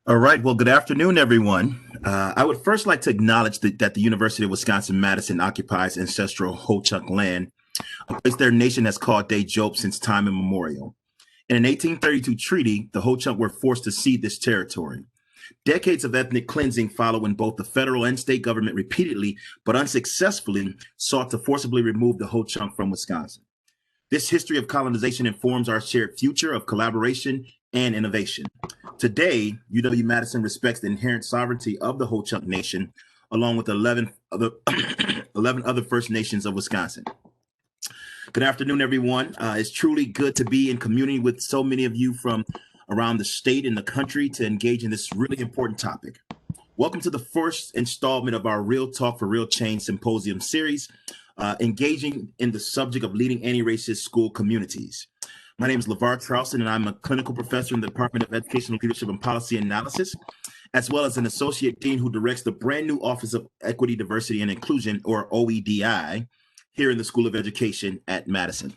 All right. Well, good afternoon, everyone. I would first like to acknowledge that the University of Wisconsin-Madison occupies ancestral Ho-Chunk land, a place their nation has called Day Job since time immemorial. In an 1832 treaty, the Ho-Chunk were forced to cede this territory. Decades of ethnic cleansing follow when both the federal and state government repeatedly, but unsuccessfully, sought to forcibly remove the Ho-Chunk from Wisconsin. This history of colonization informs our shared future of collaboration and innovation. Today, UW-Madison respects the inherent sovereignty of the Ho-Chunk Nation, along with 11 other, 11 other First Nations of Wisconsin. Good afternoon, everyone. It's truly good to be in community with so many of you from around the state and the country to engage in this really important topic. Welcome to the first installment of our Real Talk for Real Change Symposium series, engaging in the subject of leading anti-racist school communities. My name is LaVar Charleston, and I'm a clinical professor in the Department of Educational Leadership and Policy Analysis, as well as an associate dean who directs the brand new Office of Equity, Diversity, and Inclusion, or OEDI, here in the School of Education at Madison.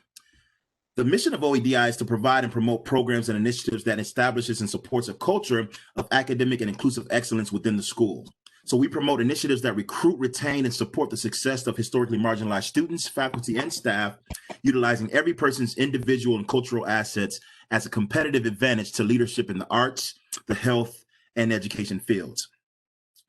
The mission of OEDI is to provide and promote programs and initiatives that establishes and supports a culture of academic and inclusive excellence within the school. So we promote initiatives that recruit, retain, and support the success of historically marginalized students, faculty, and staff, utilizing every person's individual and cultural assets as a competitive advantage to leadership in the arts, the health, and education fields.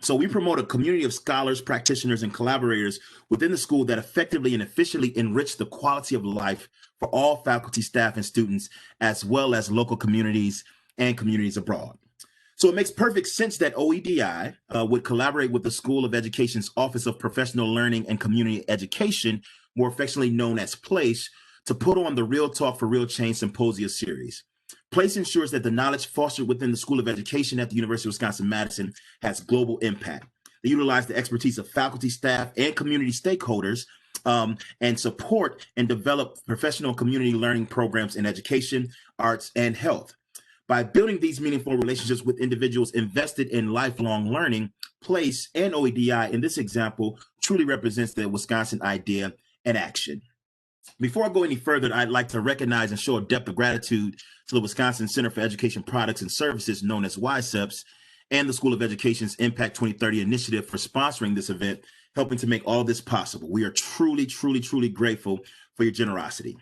So we promote a community of scholars, practitioners, and collaborators within the school that effectively and efficiently enrich the quality of life for all faculty, staff, and students, as well as local communities and communities abroad. So it makes perfect sense that OEDI would collaborate with the School of Education's Office of Professional Learning and Community Education, more affectionately known as PLACE, to put on the Real Talk for Real Change Symposia series. PLACE ensures that the knowledge fostered within the School of Education at the University of Wisconsin-Madison has global impact. They utilize the expertise of faculty, staff, and community stakeholders and support and develop professional community learning programs in education, arts, and health. By building these meaningful relationships with individuals invested in lifelong learning, PLACE and OEDI in this example truly represents the Wisconsin idea and action. Before I go any further, I'd like to recognize and show a depth of gratitude to the Wisconsin Center for Education Products and Services, known as WISEPS, and the School of Education's Impact 2030 initiative for sponsoring this event, helping to make all this possible. We are truly, truly, truly grateful for your generosity.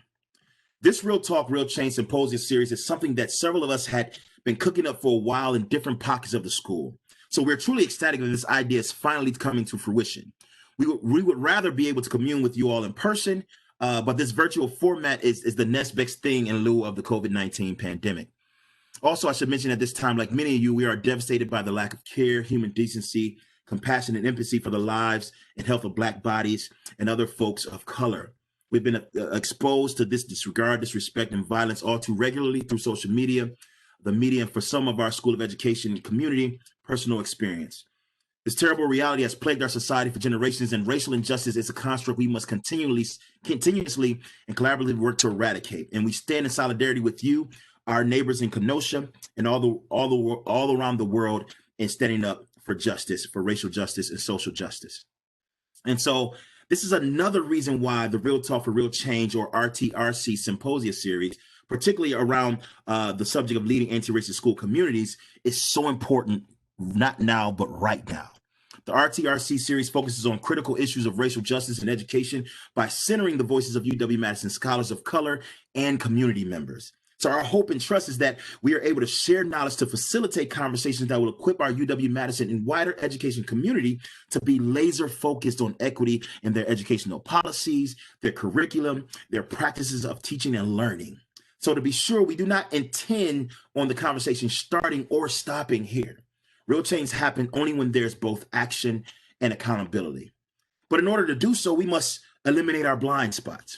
This Real Talk, Real Change Symposium series is something that several of us had been cooking up for a while in different pockets of the school. So we're truly ecstatic that this idea is finally coming to fruition. We would rather be able to commune with you all in person, but this virtual format is the next best thing in lieu of the COVID-19 pandemic. Also, I should mention at this time, like many of you, we are devastated by the lack of care, human decency, compassion, and empathy for the lives and health of Black bodies and other folks of color. We've been exposed to this disregard, disrespect, and violence all too regularly through social media, the media, and for some of our School of Education community, personal experience. This terrible reality has plagued our society for generations, and racial injustice is a construct we must continuously and collaboratively work to eradicate. And we stand in solidarity with you, our neighbors in Kenosha, and all around the world in standing up for justice, for racial justice and social justice. And so this is another reason why the Real Talk for Real Change, or RTRC Symposia series, particularly around the subject of leading anti-racist school communities, is so important, not now, but right now. The RTRC series focuses on critical issues of racial justice in education by centering the voices of UW-Madison scholars of color and community members. So our hope and trust is that we are able to share knowledge to facilitate conversations that will equip our UW-Madison and wider education community to be laser focused on equity in their educational policies, their curriculum, their practices of teaching and learning. So to be sure, we do not intend on the conversation starting or stopping here. Real change happens only when there's both action and accountability. But in order to do so, we must eliminate our blind spots.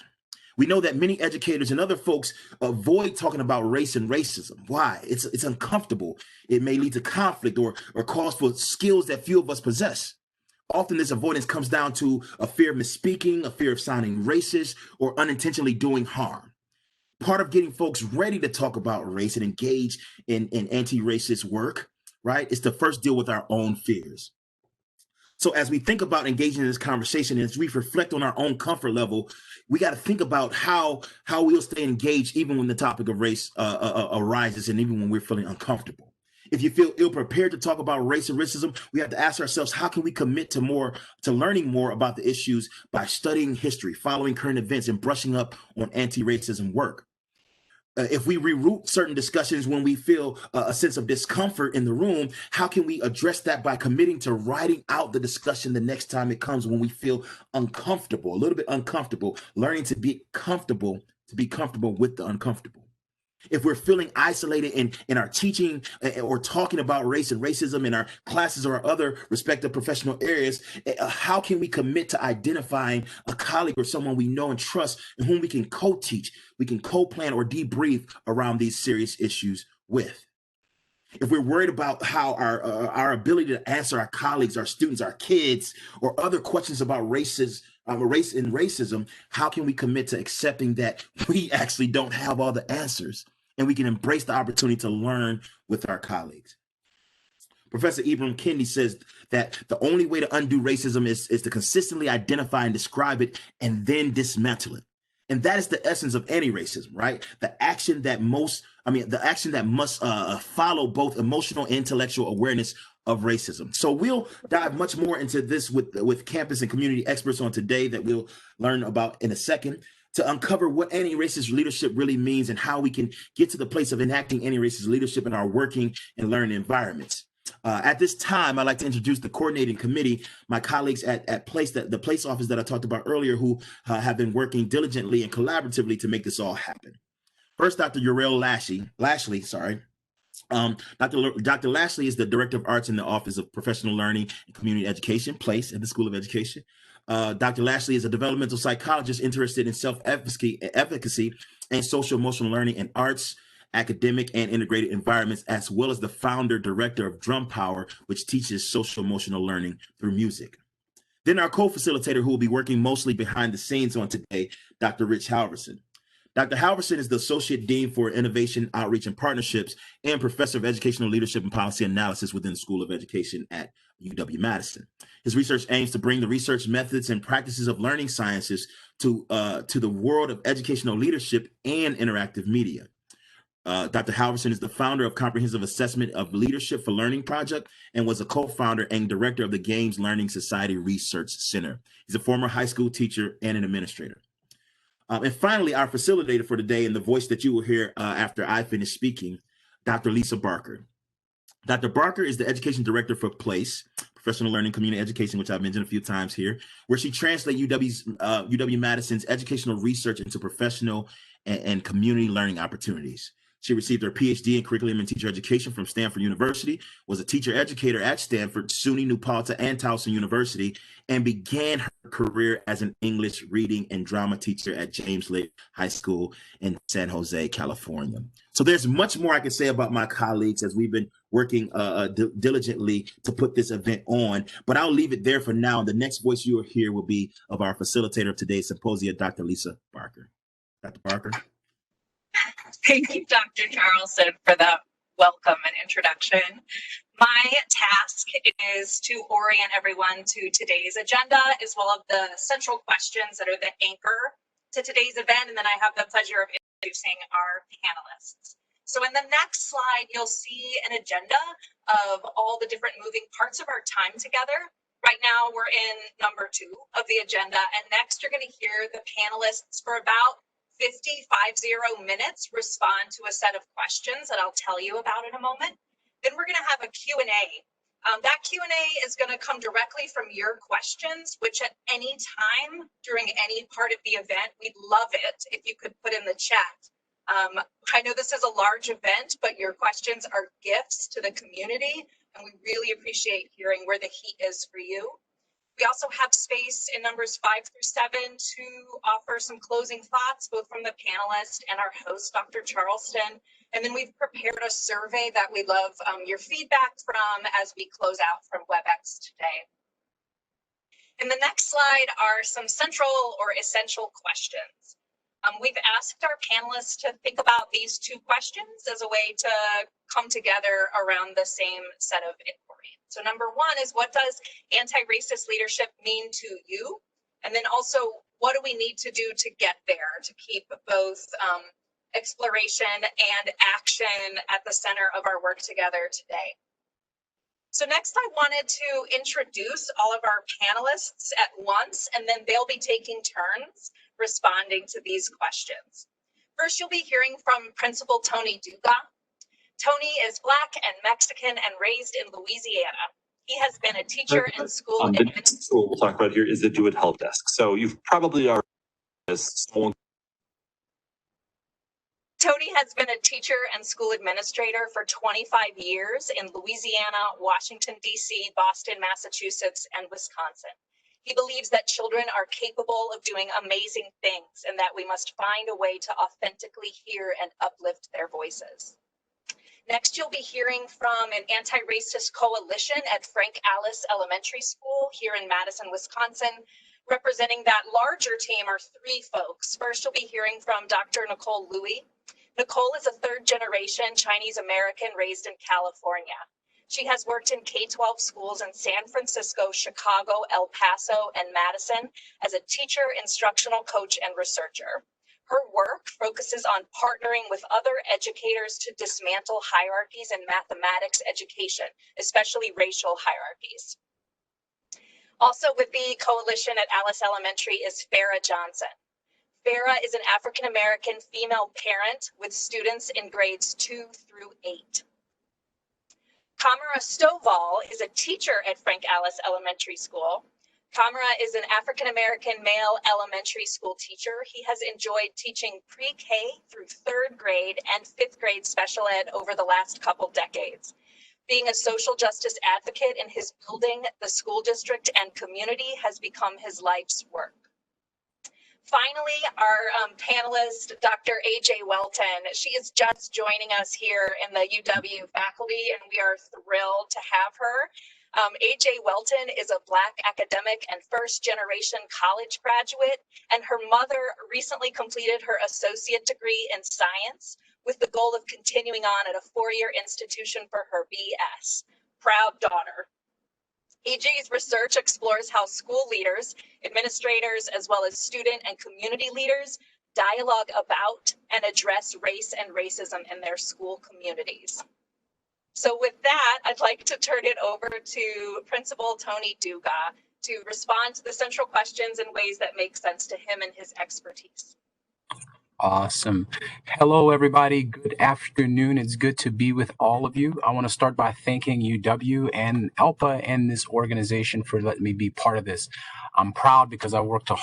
We know that many educators and other folks avoid talking about race and racism. Why? It's uncomfortable. It may lead to conflict or cause for skills that few of us possess. Often this avoidance comes down to a fear of misspeaking, a fear of sounding racist, or unintentionally doing harm. Part of getting folks ready to talk about race and engage in anti-racist work, right, is to first deal with our own fears. So as we think about engaging in this conversation, as we reflect on our own comfort level, we got to think about how we'll stay engaged even when the topic of race arises, and even when we're feeling uncomfortable. If you feel ill prepared to talk about race and racism, we have to ask ourselves, how can we commit to learning more about the issues by studying history, following current events, and brushing up on anti-racism work? If we reroute certain discussions when we feel a sense of discomfort in the room, how can we address that by committing to writing out the discussion the next time it comes when we feel uncomfortable, a little bit uncomfortable, learning to be comfortable with the uncomfortable? If we're feeling isolated in our teaching or talking about race and racism in our classes or our other respective professional areas, how can we commit to identifying a colleague or someone we know and trust and whom we can co-teach, we can co-plan or debrief around these serious issues with? If we're worried about how our ability to answer our colleagues, our students, our kids, or other questions about race and racism, how can we commit to accepting that we actually don't have all the answers and we can embrace the opportunity to learn with our colleagues? Professor Ibram Kendi says that the only way to undo racism is to consistently identify and describe it and then dismantle it. And that is the essence of anti-racism, right? The action that must follow both emotional and intellectual awareness of racism. So we'll dive much more into this with campus and community experts on today that we'll learn about in a second, to uncover what anti-racist leadership really means and how we can get to the place of enacting anti-racist leadership in our working and learning environments. At this time, I'd like to introduce the coordinating committee, my colleagues at the place office that I talked about earlier, who have been working diligently and collaboratively to make this all happen. First, Dr. Uriel Lashley, sorry. Dr. Lashley is the Director of Arts in the Office of Professional Learning and Community Education, PLACE, at the School of Education. Dr. Lashley is a developmental psychologist interested in self-efficacy and social emotional learning in arts, academic, and integrated environments, as well as the founder director of Drum Power, which teaches social emotional learning through music. Then our co-facilitator, who will be working mostly behind the scenes on today, Dr. Rich Halverson. Dr. Halverson is the Associate Dean for Innovation, Outreach, and Partnerships and Professor of Educational Leadership and Policy Analysis within the School of Education at UW-Madison. His research aims to bring the research methods and practices of learning sciences to the world of educational leadership and interactive media. Dr. Halverson is the founder of Comprehensive Assessment of Leadership for Learning Project and was a co-founder and director of the Games Learning Society Research Center. He's a former high school teacher and an administrator. And finally, our facilitator for today, and the voice that you will hear after I finish speaking, Dr. Lisa Barker. Dr. Barker is the education director for PLACE, Professional Learning Community Education, which I've mentioned a few times here, where she translates UW-Madison's educational research into professional and community learning opportunities. She received her PhD in curriculum and teacher education from Stanford University, was a teacher educator at Stanford, SUNY New Paltz, and Towson University, and began her career as an English reading and drama teacher at James Lake High School in San Jose, California. So there's much more I can say about my colleagues as we've been working diligently to put this event on, but I'll leave it there for now. The next voice you will hear will be of our facilitator of today's symposium, Dr. Lisa Barker. Dr. Barker. Thank you, Dr. Charleston, for that welcome and introduction. My task is to orient everyone to today's agenda, as well as the central questions that are the anchor to today's event, and then I have the pleasure of introducing our panelists. So in the next slide, you'll see an agenda of all the different moving parts of our time together. Right now, we're in number 2 of the agenda, and next you're going to hear the panelists for about 50 minutes respond to a set of questions that I'll tell you about in a moment. Then we're going to have a Q&A. That Q&A is going to come directly from your questions, which at any time during any part of the event, we'd love it if you could put in the chat. I know this is a large event, but your questions are gifts to the community, and we really appreciate hearing where the heat is for you. We also have space in numbers 5 through 7 to offer some closing thoughts, both from the panelist and our host, Dr. Charleston. And then we've prepared a survey that we love your feedback from as we close out from WebEx today. In the next slide are some central or essential questions. We've asked our panelists to think about these 2 questions as a way to come together around the same set of inquiry. So number 1 is, what does anti-racist leadership mean to you? And then also, what do we need to do to get there, to keep both exploration, and action at the center of our work together today. So next I wanted to introduce all of our panelists at once, and then they'll be taking turns responding to these questions. First, you'll be hearing from Principal Tony Duga. Tony is Black and Mexican and raised in Louisiana. He has been a teacher in school. The next tool we'll talk about here is the Do It Help Desk. So you've probably already Tony has been a teacher and school administrator for 25 years in Louisiana, Washington, D.C., Boston, Massachusetts, and Wisconsin. He believes that children are capable of doing amazing things and that we must find a way to authentically hear and uplift their voices. Next, you'll be hearing from an anti-racist coalition at Frank Alice Elementary School here in Madison, Wisconsin. Representing that larger team are three folks. First, you'll be hearing from Dr. Nicole Louis. Nicole is a third-generation Chinese American raised in California. She has worked in K-12 schools in San Francisco, Chicago, El Paso, and Madison as a teacher, instructional coach, and researcher. Her work focuses on partnering with other educators to dismantle hierarchies in mathematics education, especially racial hierarchies. Also with the coalition at Alice Elementary is Farah Johnson. Farah is an African-American female parent with students in grades 2 through 8. Kamara Stovall is a teacher at Frank Alice Elementary School. Kamara is an African-American male elementary school teacher. He has enjoyed teaching pre-K through 3rd grade and 5th grade special ed over the last couple decades. Being a social justice advocate in his building, the school district, and community has become his life's work. Finally, our panelist, Dr. A.J. Welton. She is just joining us here in the UW faculty, and we are thrilled to have her. A.J. Welton is a Black academic and first-generation college graduate, and her mother recently completed her associate degree in science with the goal of continuing on at a 4-year institution for her BS. Proud daughter. AJ's research explores how school leaders, administrators, as well as student and community leaders dialogue about and address race and racism in their school communities. So with that, I'd like to turn it over to Principal Tony Duga to respond to the central questions in ways that make sense to him and his expertise. Awesome. Hello, everybody. Good afternoon. It's good to be with all of you. I want to start by thanking UW and ALPA and this organization for letting me be part of this. I'm proud because I worked a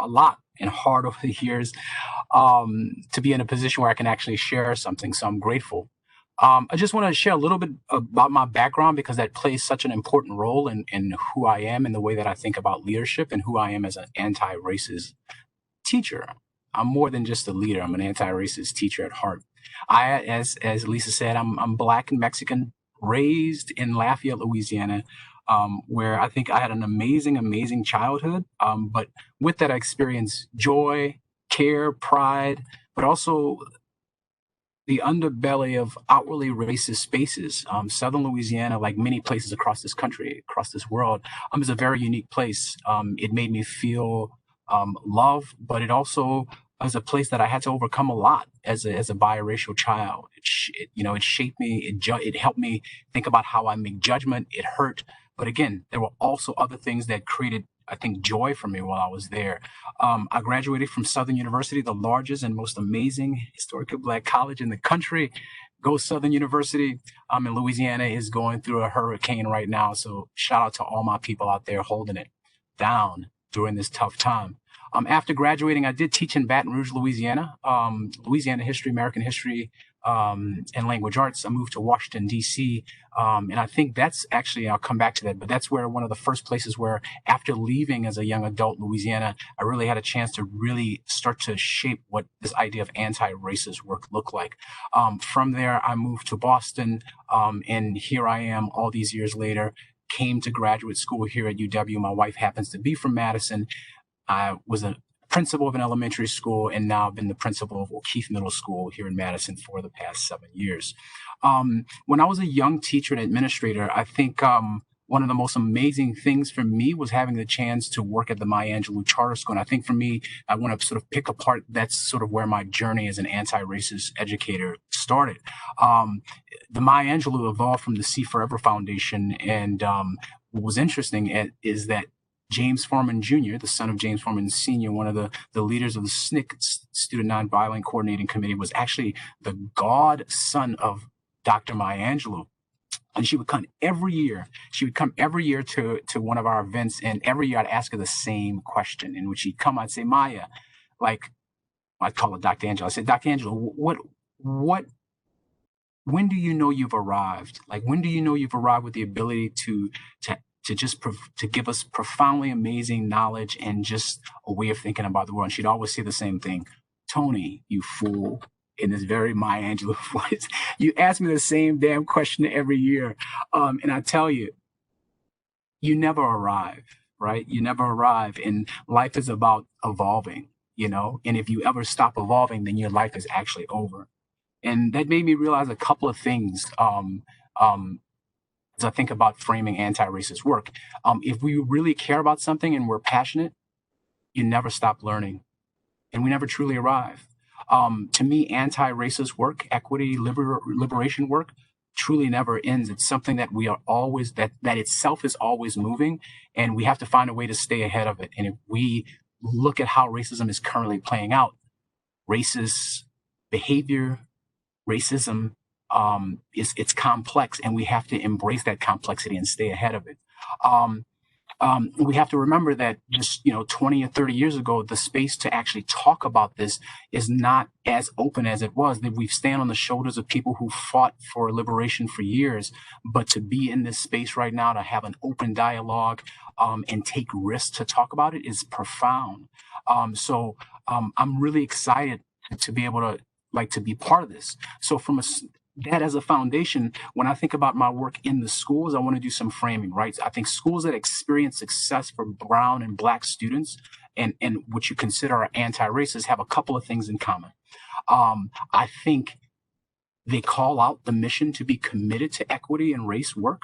lot and hard over the years to be in a position where I can actually share something. So I'm grateful. I just want to share a little bit about my background because that plays such an important role in who I am and the way that I think about leadership and who I am as an anti-racist teacher. I'm more than just a leader. I'm an anti-racist teacher at heart. As Lisa said, I'm Black and Mexican, raised in Lafayette, Louisiana, where I think I had an amazing childhood. But with that, I experienced joy, care, pride, but also the underbelly of outwardly racist spaces. Southern Louisiana, like many places across this country, across this world, is a very unique place. It made me feel love, but it also was a place that I had to overcome a lot as a biracial child. It shaped me. It helped me think about how I make judgment. It hurt, but again, there were also other things that created, I think, joy for me while I was there. I graduated from Southern University, the largest and most amazing historically Black college in the country. Go Southern University. In Louisiana is going through a hurricane right now, so shout out to all my people out there holding it down during this tough time. After graduating, I did teach in Baton Rouge, Louisiana, Louisiana history, American history, and language arts. I moved to Washington, D.C., and I think that's actually, I'll come back to that, but that's where one of the first places where after leaving as a young adult Louisiana, I really had a chance to really start to shape what this idea of anti-racist work looked like. From there, I moved to Boston, and here I am all these years later, came to graduate school here at UW. My wife happens to be from Madison. I was a principal of an elementary school, and now I've been the principal of O'Keefe Middle School here in Madison for the past 7 years. When I was a young teacher and administrator, I think one of the most amazing things for me was having the chance to work at the Maya Angelou Charter School. And I think for me, I want to sort of pick apart, that's sort of where my journey as an anti-racist educator started. The Maya Angelou evolved from the See Forever Foundation. And what was interesting is that James Foreman Jr., the son of James Foreman Sr., one of the leaders of the SNCC, Student Nonviolent Coordinating Committee, was actually the godson of Dr. Maya Angelou. And she would come every year. She would come every year to one of our events, and every year I'd ask her the same question. In which she'd come, I'd say, Maya, like, I'd call her Dr. Angela. I said, Dr. Angela, when do you know you've arrived? Like, when do you know you've arrived with the ability to give us profoundly amazing knowledge and just a way of thinking about the world? And she'd always say the same thing: Tony, you fool. In this very Maya Angelou voice, you ask me the same damn question every year. And I tell you, you never arrive, right? You never arrive. And life is about evolving, you know? And if you ever stop evolving, then your life is actually over. And that made me realize a couple of things as I think about framing anti-racist work. If we really care about something and we're passionate, you never stop learning. And we never truly arrive. To me, anti-racist work, equity, liberation work, truly never ends. It's something that we are always, that itself is always moving, and we have to find a way to stay ahead of it. And if we look at how racism is currently playing out, racist behavior, racism, it's complex, and we have to embrace that complexity and stay ahead of it. We have to remember that just 20 or 30 years ago, the space to actually talk about this is not as open as it was. That we stand on the shoulders of people who fought for liberation for years, but to be in this space right now, to have an open dialogue and take risks to talk about it is profound. So I'm really excited to be able to be part of this. So that as a foundation, when I think about my work in the schools, I want to do some framing, right? I think schools that experience success for Brown and Black students and what you consider are anti-racist have a couple of things in common. I think they call out the mission to be committed to equity and race work.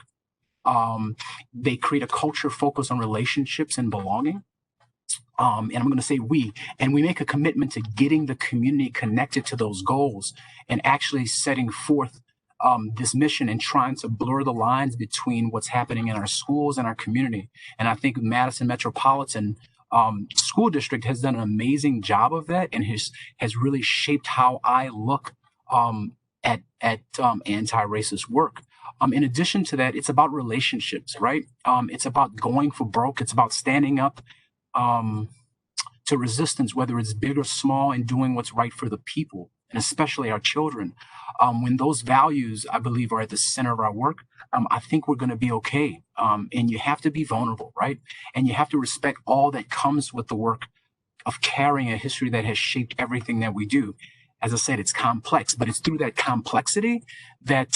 They create a culture focused on relationships and belonging. And I'm going to say we make a commitment to getting the community connected to those goals and actually setting forth this mission and trying to blur the lines between what's happening in our schools and our community. And I think Madison Metropolitan School District has done an amazing job of that and has really shaped how I look at anti-racist work. In addition to that, it's about relationships, right? It's about going for broke. It's about standing up to resistance, whether it's big or small, and doing what's right for the people, and especially our children. When those values, I believe, are at the center of our work, I think we're going to be okay. And you have to be vulnerable, right? And you have to respect all that comes with the work of carrying a history that has shaped everything that we do. As I said, it's complex, but it's through that complexity that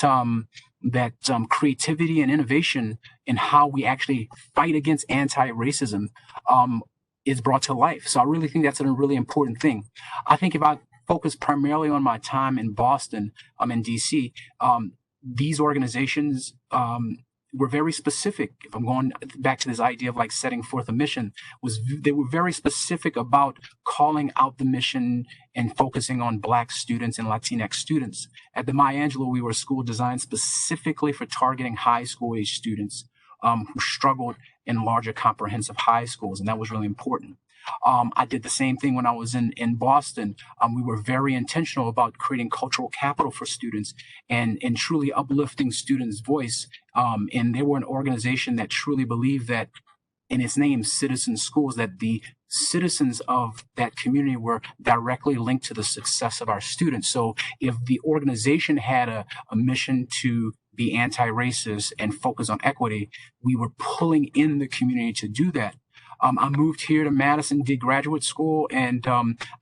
creativity and innovation in how we actually fight against anti-racism is brought to life. So I really think that's a really important thing. I think if I focus primarily on my time in Boston, in DC, these organizations were very specific. If I'm going back to this idea of like setting forth a mission, they were very specific about calling out the mission and focusing on Black students and Latinx students. At the Maya Angelou, we were a school designed specifically for targeting high school age students who struggled in larger comprehensive high schools, and that was really important. I did the same thing when I was in Boston. We were very intentional about creating cultural capital for students and truly uplifting students' voice. And they were an organization that truly believed that, in its name, Citizen Schools, that the citizens of that community were directly linked to the success of our students. So if the organization had a mission to be anti-racist and focus on equity, we were pulling in the community to do that. I moved here to Madison, did graduate school, and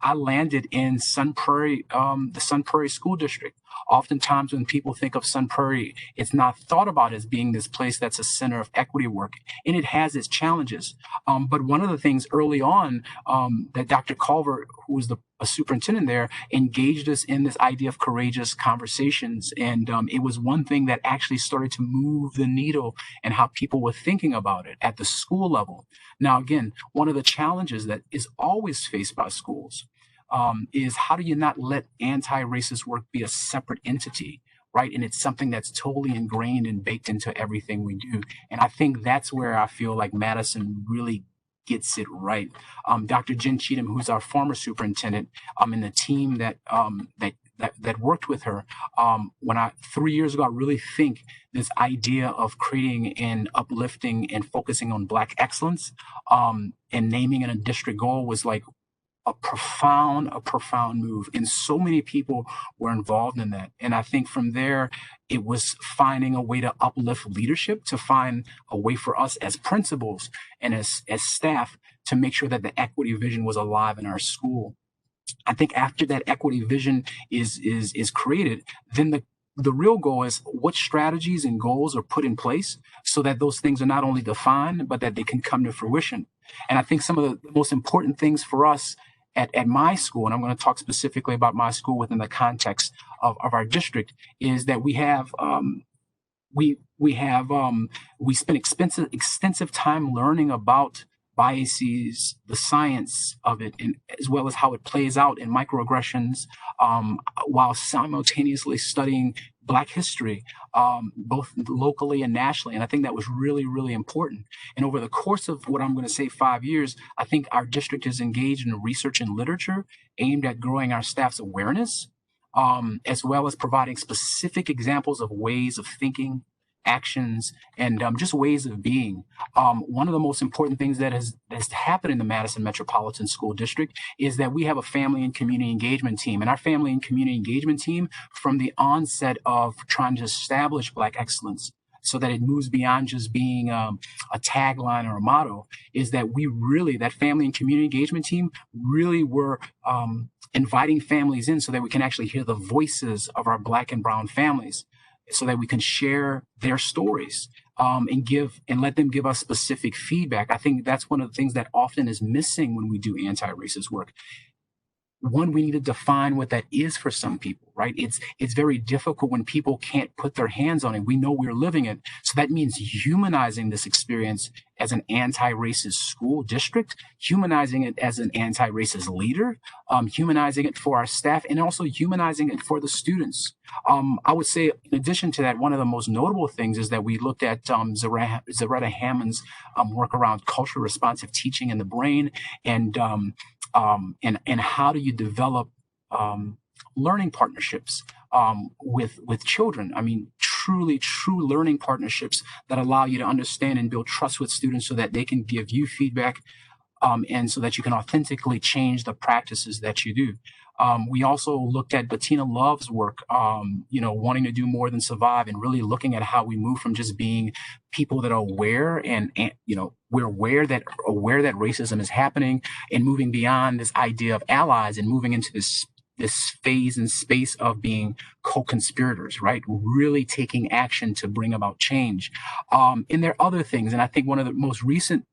I landed in Prairie, the Prairie School District. Oftentimes when people think of Sun Prairie, it's not thought about as being this place that's a center of equity work, and it has its challenges. But one of the things early on that Dr. Culver, who was a superintendent there, engaged us in this idea of courageous conversations. And it was one thing that actually started to move the needle and how people were thinking about it at the school level. Now, again, one of the challenges that is always faced by schools is how do you not let anti-racist work be a separate entity, right? And it's something that's totally ingrained and baked into everything we do. And I think that's where I feel like Madison really gets it right. Dr. Jen Cheatham, who's our former superintendent, and the team that worked with her, 3 years ago, I really think this idea of creating and uplifting and focusing on Black excellence and naming it a district goal was like a profound move. And so many people were involved in that. And I think from there, it was finding a way to uplift leadership, to find a way for us as principals and as staff to make sure that the equity vision was alive in our school. I think after that equity vision is created, then the real goal is what strategies and goals are put in place so that those things are not only defined, but that they can come to fruition. And I think some of the most important things for us at my school, and I'm going to talk specifically about my school within the context of our district, is that we spend extensive time learning about biases, the science of it, and as well as how it plays out in microaggressions, while simultaneously studying Black history, both locally and nationally. And I think that was really, really important. And over the course of what I'm going to say 5 years, I think our district is engaged in research and literature aimed at growing our staff's awareness, as well as providing specific examples of ways of thinking, actions, and just ways of being. One of the most important things that has happened in the Madison Metropolitan School District is that we have a family and community engagement team. And our family and community engagement team, from the onset of trying to establish Black excellence so that it moves beyond just being a tagline or a motto, is that that family and community engagement team really were inviting families in so that we can actually hear the voices of our Black and brown families, so that we can share their stories and let them give us specific feedback. I think that's one of the things that often is missing when we do anti-racist work. One, we need to define what that is for some people, right? It's very difficult when people can't put their hands on it. We know we're living it. So that means humanizing this experience as an anti-racist school district, humanizing it as an anti-racist leader, humanizing it for our staff, and also humanizing it for the students. I would say, in addition to that, one of the most notable things is that we looked at Zaretta Hammond's work around culturally responsive teaching in the brain, and how do you develop learning partnerships with children. I mean, true learning partnerships that allow you to understand and build trust with students so that they can give you feedback, and so that you can authentically change the practices that you do. We also looked at Bettina Love's work, wanting to do more than survive, and really looking at how we move from just being people that are aware and we're aware that racism is happening, and moving beyond this idea of allies and moving into this phase and space of being co-conspirators, right? Really taking action to bring about change. And there are other things. And I think one of the most recent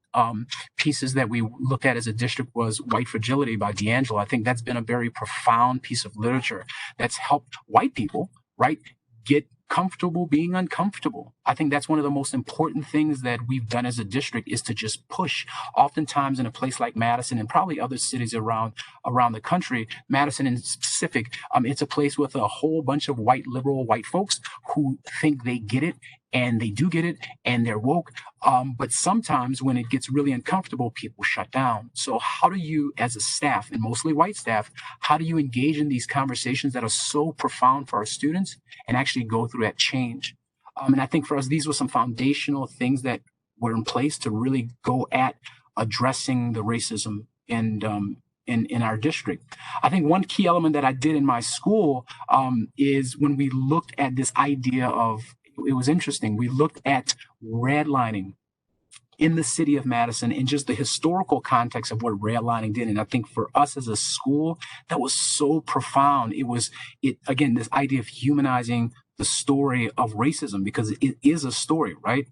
pieces that we looked at as a district was White Fragility by D'Angelo. I think that's been a very profound piece of literature that's helped white people, right, get comfortable being uncomfortable. I think that's one of the most important things that we've done as a district, is to just push. Oftentimes in a place like Madison, and probably other cities around the country, Madison in specific, it's a place with a whole bunch of liberal white folks who think they get it, and they do get it, and they're woke. But sometimes when it gets really uncomfortable, people shut down. So how do you, as a staff, and mostly white staff, how do you engage in these conversations that are so profound for our students and actually go through that change? And I think for us, these were some foundational things that were in place to really go at addressing the racism in our district. I think one key element that I did in my school is when we looked at this idea of, it was interesting, we looked at redlining in the city of Madison, and just the historical context of what redlining did. And I think for us as a school, that was so profound. Again, this idea of humanizing the story of racism, because it is a story, right?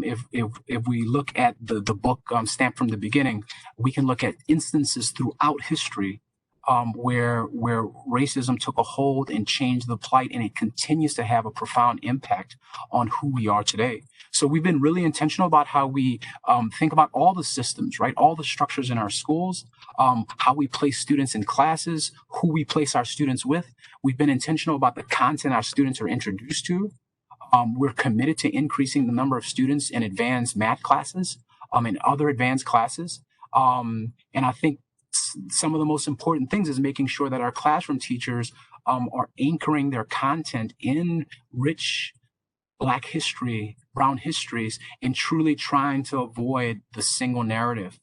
If we look at the book Stamped from the Beginning, we can look at instances throughout history where racism took a hold and changed the plight, and it continues to have a profound impact on who we are today. So we've been really intentional about how we think about all the systems, right? All the structures in our schools, how we place students in classes, who we place our students with. We've been intentional about the content our students are introduced to. We're committed to increasing the number of students in advanced math classes, and other advanced classes. And I think some of the most important things is making sure that our classroom teachers are anchoring their content in rich Black history, brown histories, and truly trying to avoid the single narrative.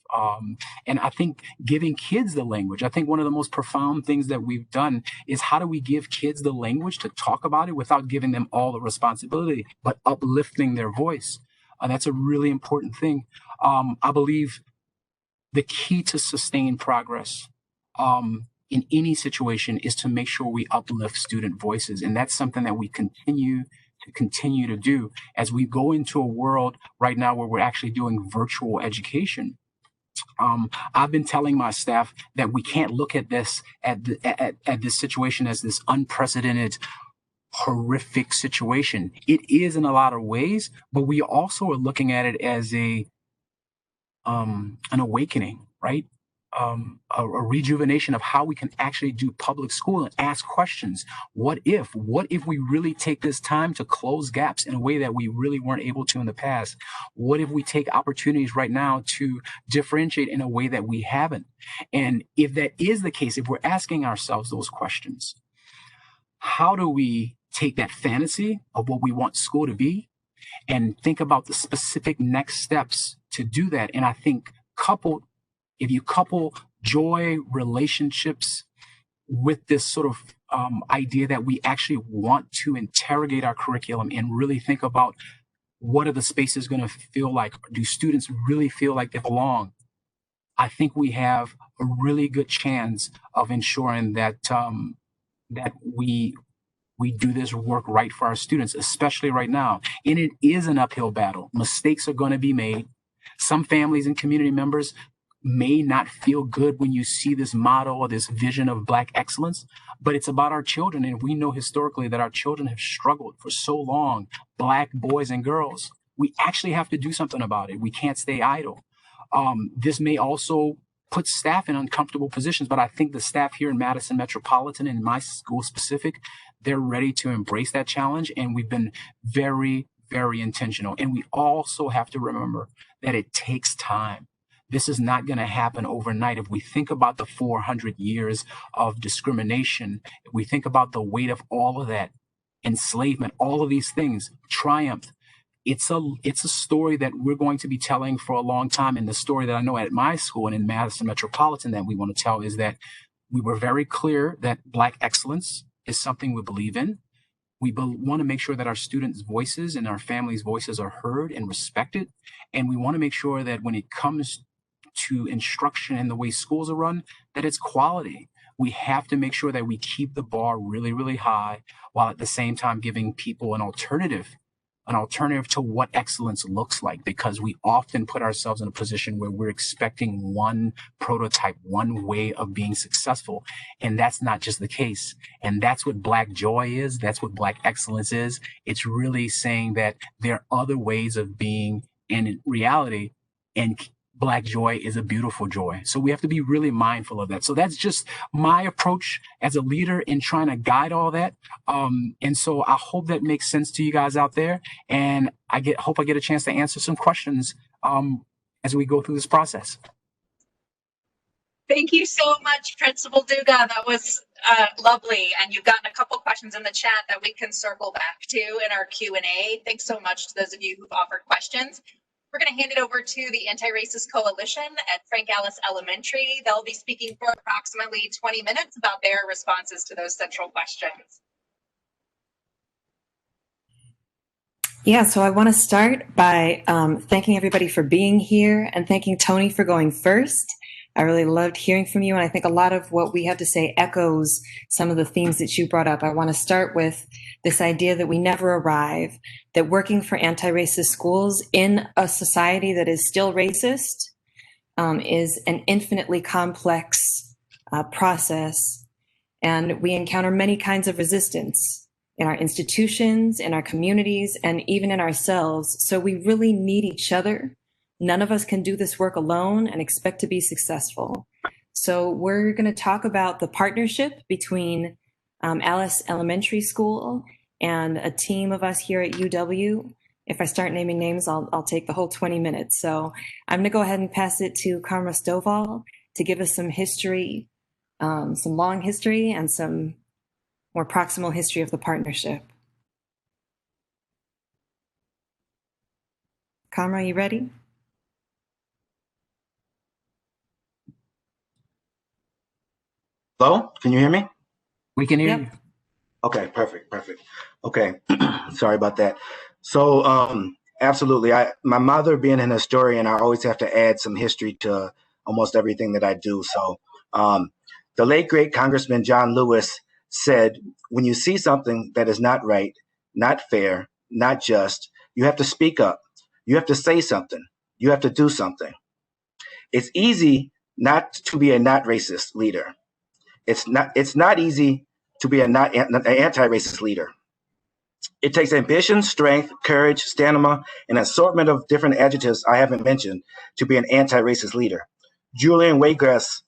And I think giving kids the language, I think one of the most profound things that we've done is how do we give kids the language to talk about it without giving them all the responsibility, but uplifting their voice. That's a really important thing. I believe the key to sustained progress in any situation is to make sure we uplift student voices. And that's something that we continue to do as we go into a world right now where we're actually doing virtual education. I've been telling my staff that we can't look at this at this situation as this unprecedented, horrific situation. It is in a lot of ways, but we also are looking at it as an awakening, right? A rejuvenation of how we can actually do public school and ask questions. What if we really take this time to close gaps in a way that we really weren't able to in the past? What if we take opportunities right now to differentiate in a way that we haven't? And if that is the case, if we're asking ourselves those questions, how do we take that fantasy of what we want school to be and think about the specific next steps to do that? And I think if you couple joy, relationships with this sort of idea that we actually want to interrogate our curriculum and really think about what are the spaces going to feel like? Do students really feel like they belong? I think we have a really good chance of ensuring that that we do this work right for our students, especially right now. And it is an uphill battle. Mistakes are going to be made. Some families and community members may not feel good when you see this model or this vision of Black excellence, but it's about our children. And we know historically that our children have struggled for so long, Black boys and girls. We actually have to do something about it. We can't stay idle. This may also put staff in uncomfortable positions, but I think the staff here in Madison Metropolitan and my school specific, they're ready to embrace that challenge. And we've been very, very intentional. And we also have to remember that it takes time. This is not going to happen overnight. If we think about the 400 years of discrimination, if we think about the weight of all of that, enslavement, all of these things, triumph, it's a story that we're going to be telling for a long time. And the story that I know at my school and in Madison Metropolitan that we want to tell is that we were very clear that Black excellence is something we believe in. We want to make sure that our students' voices and our families' voices are heard and respected. And we want to make sure that when it comes to instruction and the way schools are run, that it's quality. We have to make sure that we keep the bar really, really high while at the same time giving people an alternative to what excellence looks like, because we often put ourselves in a position where we're expecting one prototype, one way of being successful. And that's not just the case. And that's what Black joy is. That's what Black excellence is. It's really saying that there are other ways of being in reality, and Black joy is a beautiful joy. So we have to be really mindful of that. So that's just my approach as a leader in trying to guide all that. And so I hope that makes sense to you guys out there. And hope I get a chance to answer some questions as we go through this process. Thank you so much, Principal Duga. That was lovely. And you've gotten a couple questions in the chat that we can circle back to in our Q&A. Thanks so much to those of you who've offered questions. We're going to hand it over to the Antiracist Coalition at Frank Alice Elementary. They'll be speaking for approximately 20 minutes about their responses to those central questions. Yeah, so I want to start by thanking everybody for being here and thanking Tony for going first. I really loved hearing from you, and I think a lot of what we have to say echoes some of the themes that you brought up. I want to start with this idea that we never arrive, that working for anti-racist schools in a society that is still racist is an infinitely complex process, and we encounter many kinds of resistance in our institutions, in our communities, and even in ourselves. So we really need each other. None of us can do this work alone and expect to be successful. So we're going to talk about the partnership between Alice Elementary School and a team of us here at UW. If I start naming names, I'll take the whole 20 minutes. So I'm going to go ahead and pass it to Karma Stovall to give us some history, some long history, and some more proximal history of the partnership. Karma, are you ready? Hello, can you hear me? We can hear Yep. you. Okay, perfect. Okay, sorry about that. So, absolutely. My mother being an historian, I always have to add some history to almost everything that I do. So, the late great Congressman John Lewis said, "When you see something that is not right, not fair, not just, you have to speak up. You have to say something. You have to do something. It's easy not to be a not racist leader. It's not easy to be an anti-racist leader. It takes ambition, strength, courage, stamina, an assortment of different adjectives I haven't mentioned to be an anti-racist leader." Julian Waygrass,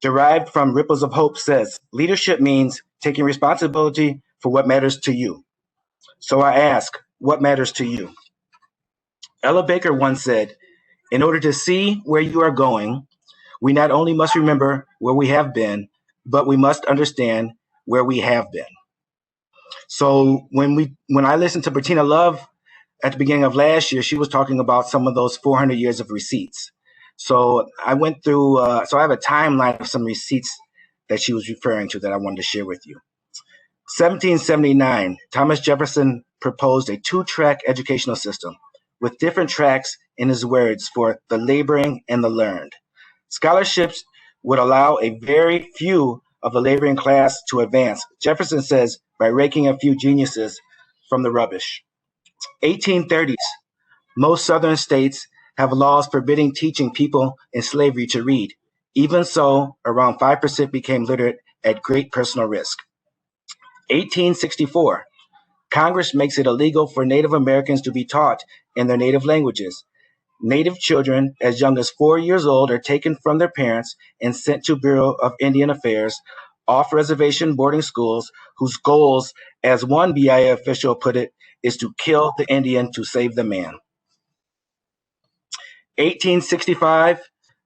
derived from Ripples of Hope, says, "Leadership means taking responsibility for what matters to you." So I ask, what matters to you? Ella Baker once said, "In order to see where you are going, we not only must remember where we have been, but we must understand where we have been." So when I listened to Bettina Love at the beginning of last year, she was talking about some of those 400 years of receipts. So I went through, so I have a timeline of some receipts that she was referring to that I wanted to share with you. 1779, Thomas Jefferson proposed a 2-track educational system with different tracks, in his words, for the laboring and the learned. Scholarships would allow a very few of the laboring class to advance, Jefferson says, by raking a few geniuses from the rubbish. 1830s, most southern states have laws forbidding teaching people in slavery to read. Even so, around 5% became literate at great personal risk. 1864, Congress makes it illegal for Native Americans to be taught in their native languages. Native children as young as 4 years old are taken from their parents and sent to Bureau of Indian Affairs, off-reservation boarding schools whose goals, as one BIA official put it, is to kill the Indian to save the man. 1865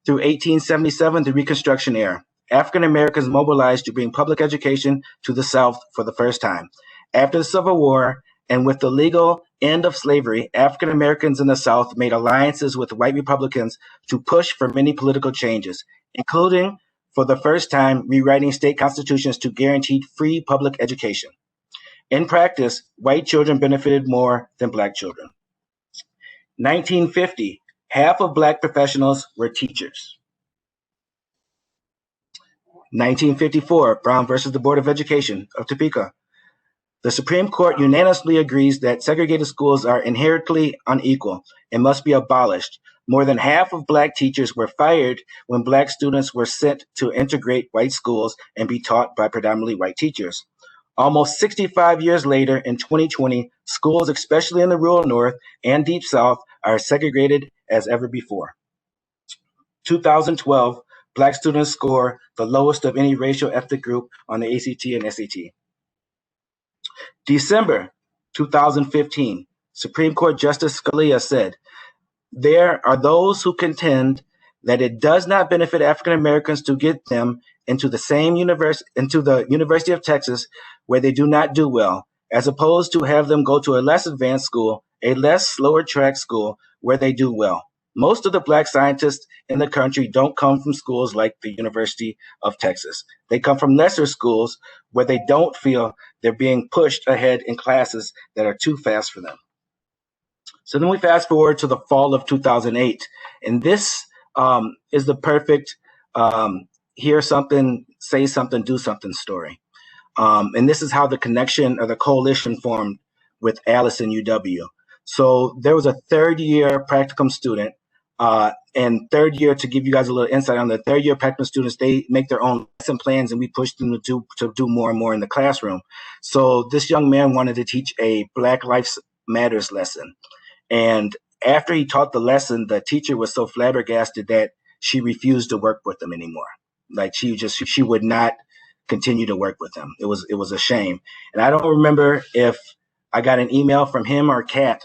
through 1877, the Reconstruction Era. African Americans mobilized to bring public education to the South for the first time. After the Civil War, and with the legal end of slavery, African Americans in the South made alliances with white Republicans to push for many political changes, including, for the first time, rewriting state constitutions to guarantee free public education. In practice, white children benefited more than black children. 1950, half of black professionals were teachers. 1954, Brown versus the Board of Education of Topeka. The Supreme Court unanimously agrees that segregated schools are inherently unequal and must be abolished. More than half of black teachers were fired when black students were sent to integrate white schools and be taught by predominantly white teachers. Almost 65 years later, in 2020, schools, especially in the rural North and Deep South, are segregated as ever before. 2012, black students score the lowest of any racial ethnic group on the ACT and SAT. December 2015, Supreme Court Justice Scalia said, "There are those who contend that it does not benefit African Americans to get them into the University of Texas where they do not do well, as opposed to have them go to a less advanced school, a less slower track school where they do well. Most of the black scientists in the country don't come from schools like the University of Texas. They come from lesser schools where they don't feel they're being pushed ahead in classes that are too fast for them." So then we fast forward to the fall of 2008, and this is the perfect hear something, say something, do something story. And this is how the connection or the coalition formed with Alice and UW. So there was a third year practicum student, and third year, to give you guys a little insight on the third year practicum students, they make their own lesson plans, and we push them to do more and more in the classroom. So this young man wanted to teach a Black Lives Matters lesson. And after he taught the lesson, the teacher was so flabbergasted that she refused to work with him anymore. Like she would not continue to work with him. It was a shame. And I don't remember if I got an email from him or Kat,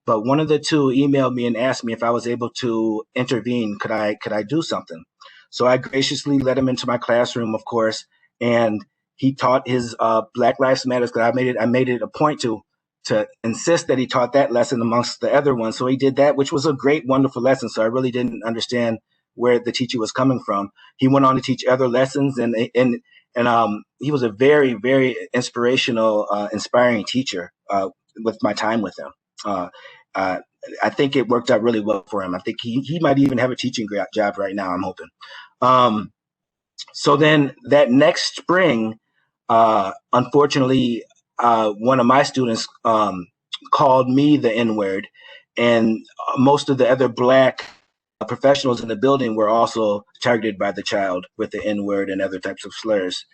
but one of the two emailed me and asked me if I was able to intervene. Could I do something? So I graciously let him into my classroom, of course, and he taught his Black Lives Matters. Because I made it a point to insist that he taught that lesson amongst the other ones. So he did that, which was a great, wonderful lesson. So I really didn't understand where the teacher was coming from. He went on to teach other lessons, and he was a very, very inspirational, inspiring teacher with my time with him. I think it worked out really well for him. I think he might even have a teaching job right now, I'm hoping. So then that next spring, unfortunately, one of my students called me the N-word, and most of the other Black professionals in the building were also targeted by the child with the N-word and other types of slurs.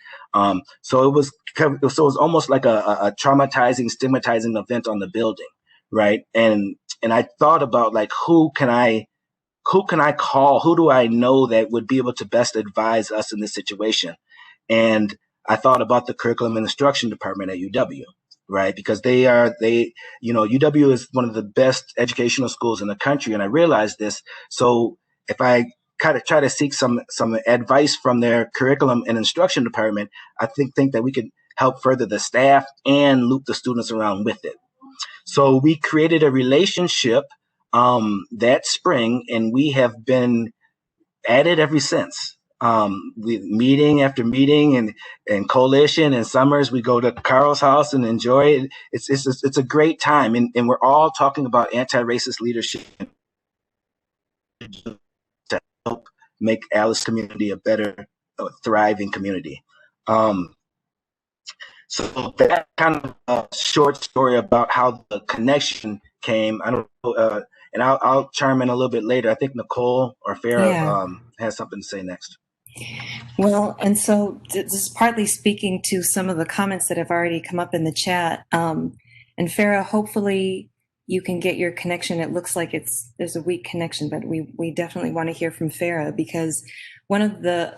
So it was almost like a traumatizing, stigmatizing event on the building, right? And I thought about, like, who can I call? Who do I know that would be able to best advise us in this situation? And I thought about the curriculum and instruction department at UW, right? Because UW is one of the best educational schools in the country, and I realized this. So if I kind of try to seek some advice from their curriculum and instruction department, I think that we could help further the staff and loop the students around with it. So we created a relationship that spring, and we have been at it ever since. We meeting after meeting and coalition and summers, we go to Carl's house and enjoy it. It's a great time, and we're all talking about anti-racist leadership to help make Alice community a better, thriving community. So that kind of a short story about how the connection came. I don't know, and I'll chime in a little bit later. I think Nicole or Farah has something to say next. Well, and so this is partly speaking to some of the comments that have already come up in the chat. And Farah, hopefully you can get your connection. It looks like there's a weak connection, but we definitely want to hear from Farah, because one of the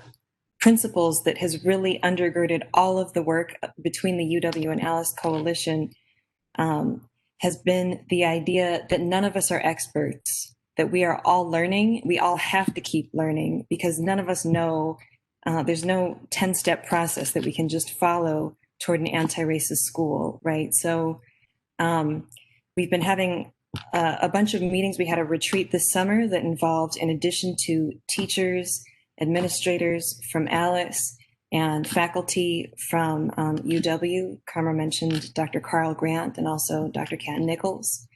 principles that has really undergirded all of the work between the UW and Alice Coalition has been the idea that none of us are experts, that we are all learning. We all have to keep learning, because none of us know, there's no 10-step process that we can just follow toward an anti-racist school, right? So we've been having a bunch of meetings. We had a retreat this summer that involved, in addition to teachers, administrators from Alice, and faculty from UW. Karma mentioned Dr. Carl Grant and also Dr. Kat Nichols,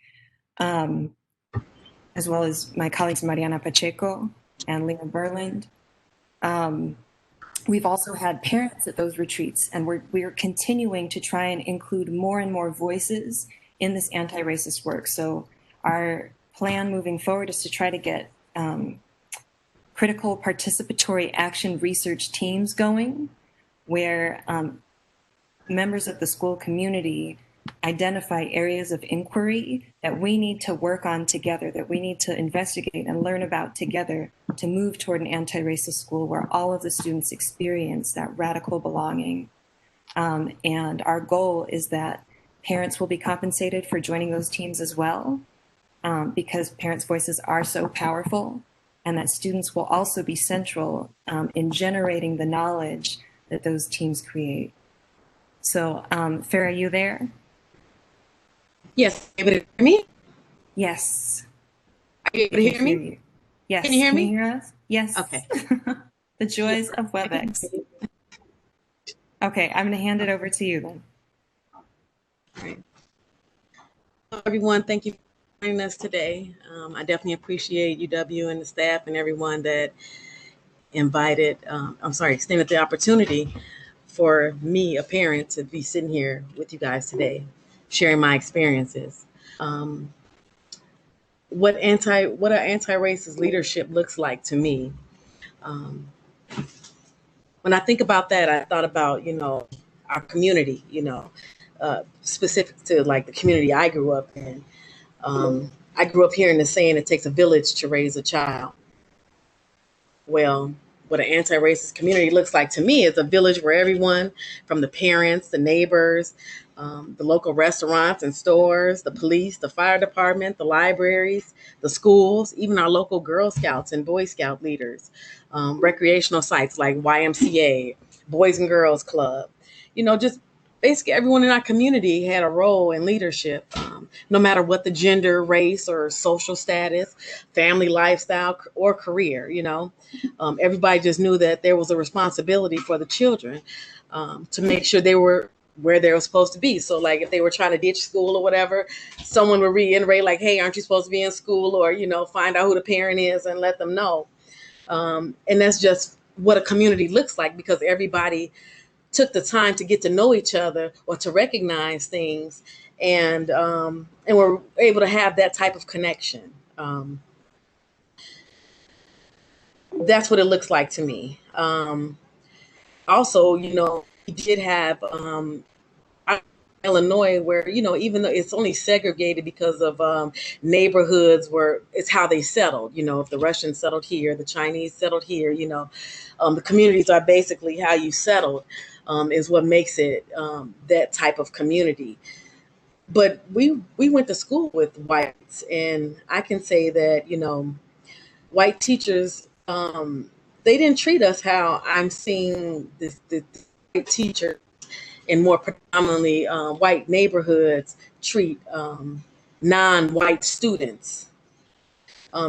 as well as my colleagues Mariana Pacheco and Lena Berland. We've also had parents at those retreats, and we're continuing to try and include more and more voices in this anti-racist work. So our plan moving forward is to try to get critical participatory action research teams going, where members of the school community identify areas of inquiry that we need to work on together, that we need to investigate and learn about together to move toward an anti-racist school where all of the students experience that radical belonging. And our goal is that parents will be compensated for joining those teams as well, because parents' voices are so powerful, and that students will also be central in generating the knowledge that those teams create. So, Farah, are you there? Yes. Able to hear me? Yes. Are you able to hear me? You. Yes. Can you hear me? Can you hear us? Yes. Okay. The joys of WebEx. Okay, I'm going to hand it over to you then. All right. Hello, everyone. Thank you for joining us today. I definitely appreciate UW and the staff and everyone that extended the opportunity for me, a parent, to be sitting here with you guys today, sharing my experiences. What an anti-racist leadership looks like to me. Um, when I think about that, I thought about, our community, specific to like the community I grew up in. I grew up hearing the saying, it takes a village to raise a child. Well, what an anti-racist community looks like to me is a village where everyone from the parents, the neighbors, the local restaurants and stores, the police, the fire department, the libraries, the schools, even our local Girl Scouts and Boy Scout leaders, recreational sites like YMCA, Boys and Girls Club, just basically everyone in our community had a role in leadership, no matter what the gender, race, or social status, family lifestyle, or career. Everybody just knew that there was a responsibility for the children to make sure they were where they were supposed to be. So like if they were trying to ditch school or whatever, someone would reiterate like, hey, aren't you supposed to be in school? Or, find out who the parent is and let them know. And that's just what a community looks like, because everybody took the time to get to know each other or to recognize things, and we're able to have that type of connection. That's what it looks like to me. Also, we did have Illinois, where even though it's only segregated because of neighborhoods, where it's how they settled. If the Russians settled here, the Chinese settled here. The communities are basically how you settled. Is what makes it that type of community. But we went to school with whites, and I can say that white teachers, they didn't treat us how I'm seeing this white teacher in more predominantly white neighborhoods treat non-white students.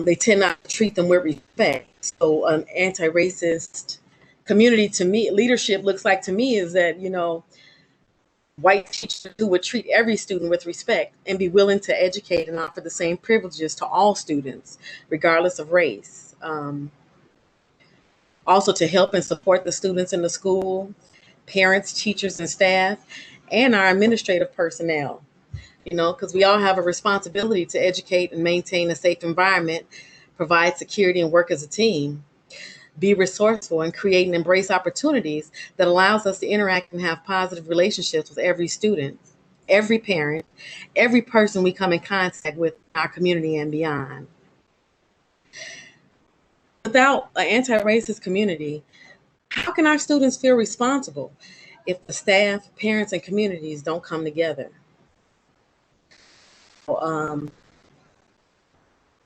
They tend not to treat them with respect. So an anti-racist community, to me, leadership looks like to me is that, white teachers who would treat every student with respect and be willing to educate and offer the same privileges to all students, regardless of race. Also to help and support the students in the school, parents, teachers, and staff, and our administrative personnel, because we all have a responsibility to educate and maintain a safe environment, provide security, and work as a team. Be resourceful and create and embrace opportunities that allows us to interact and have positive relationships with every student, every parent, every person we come in contact with in our community and beyond. Without an anti-racist community, how can our students feel responsible if the staff, parents, and communities don't come together?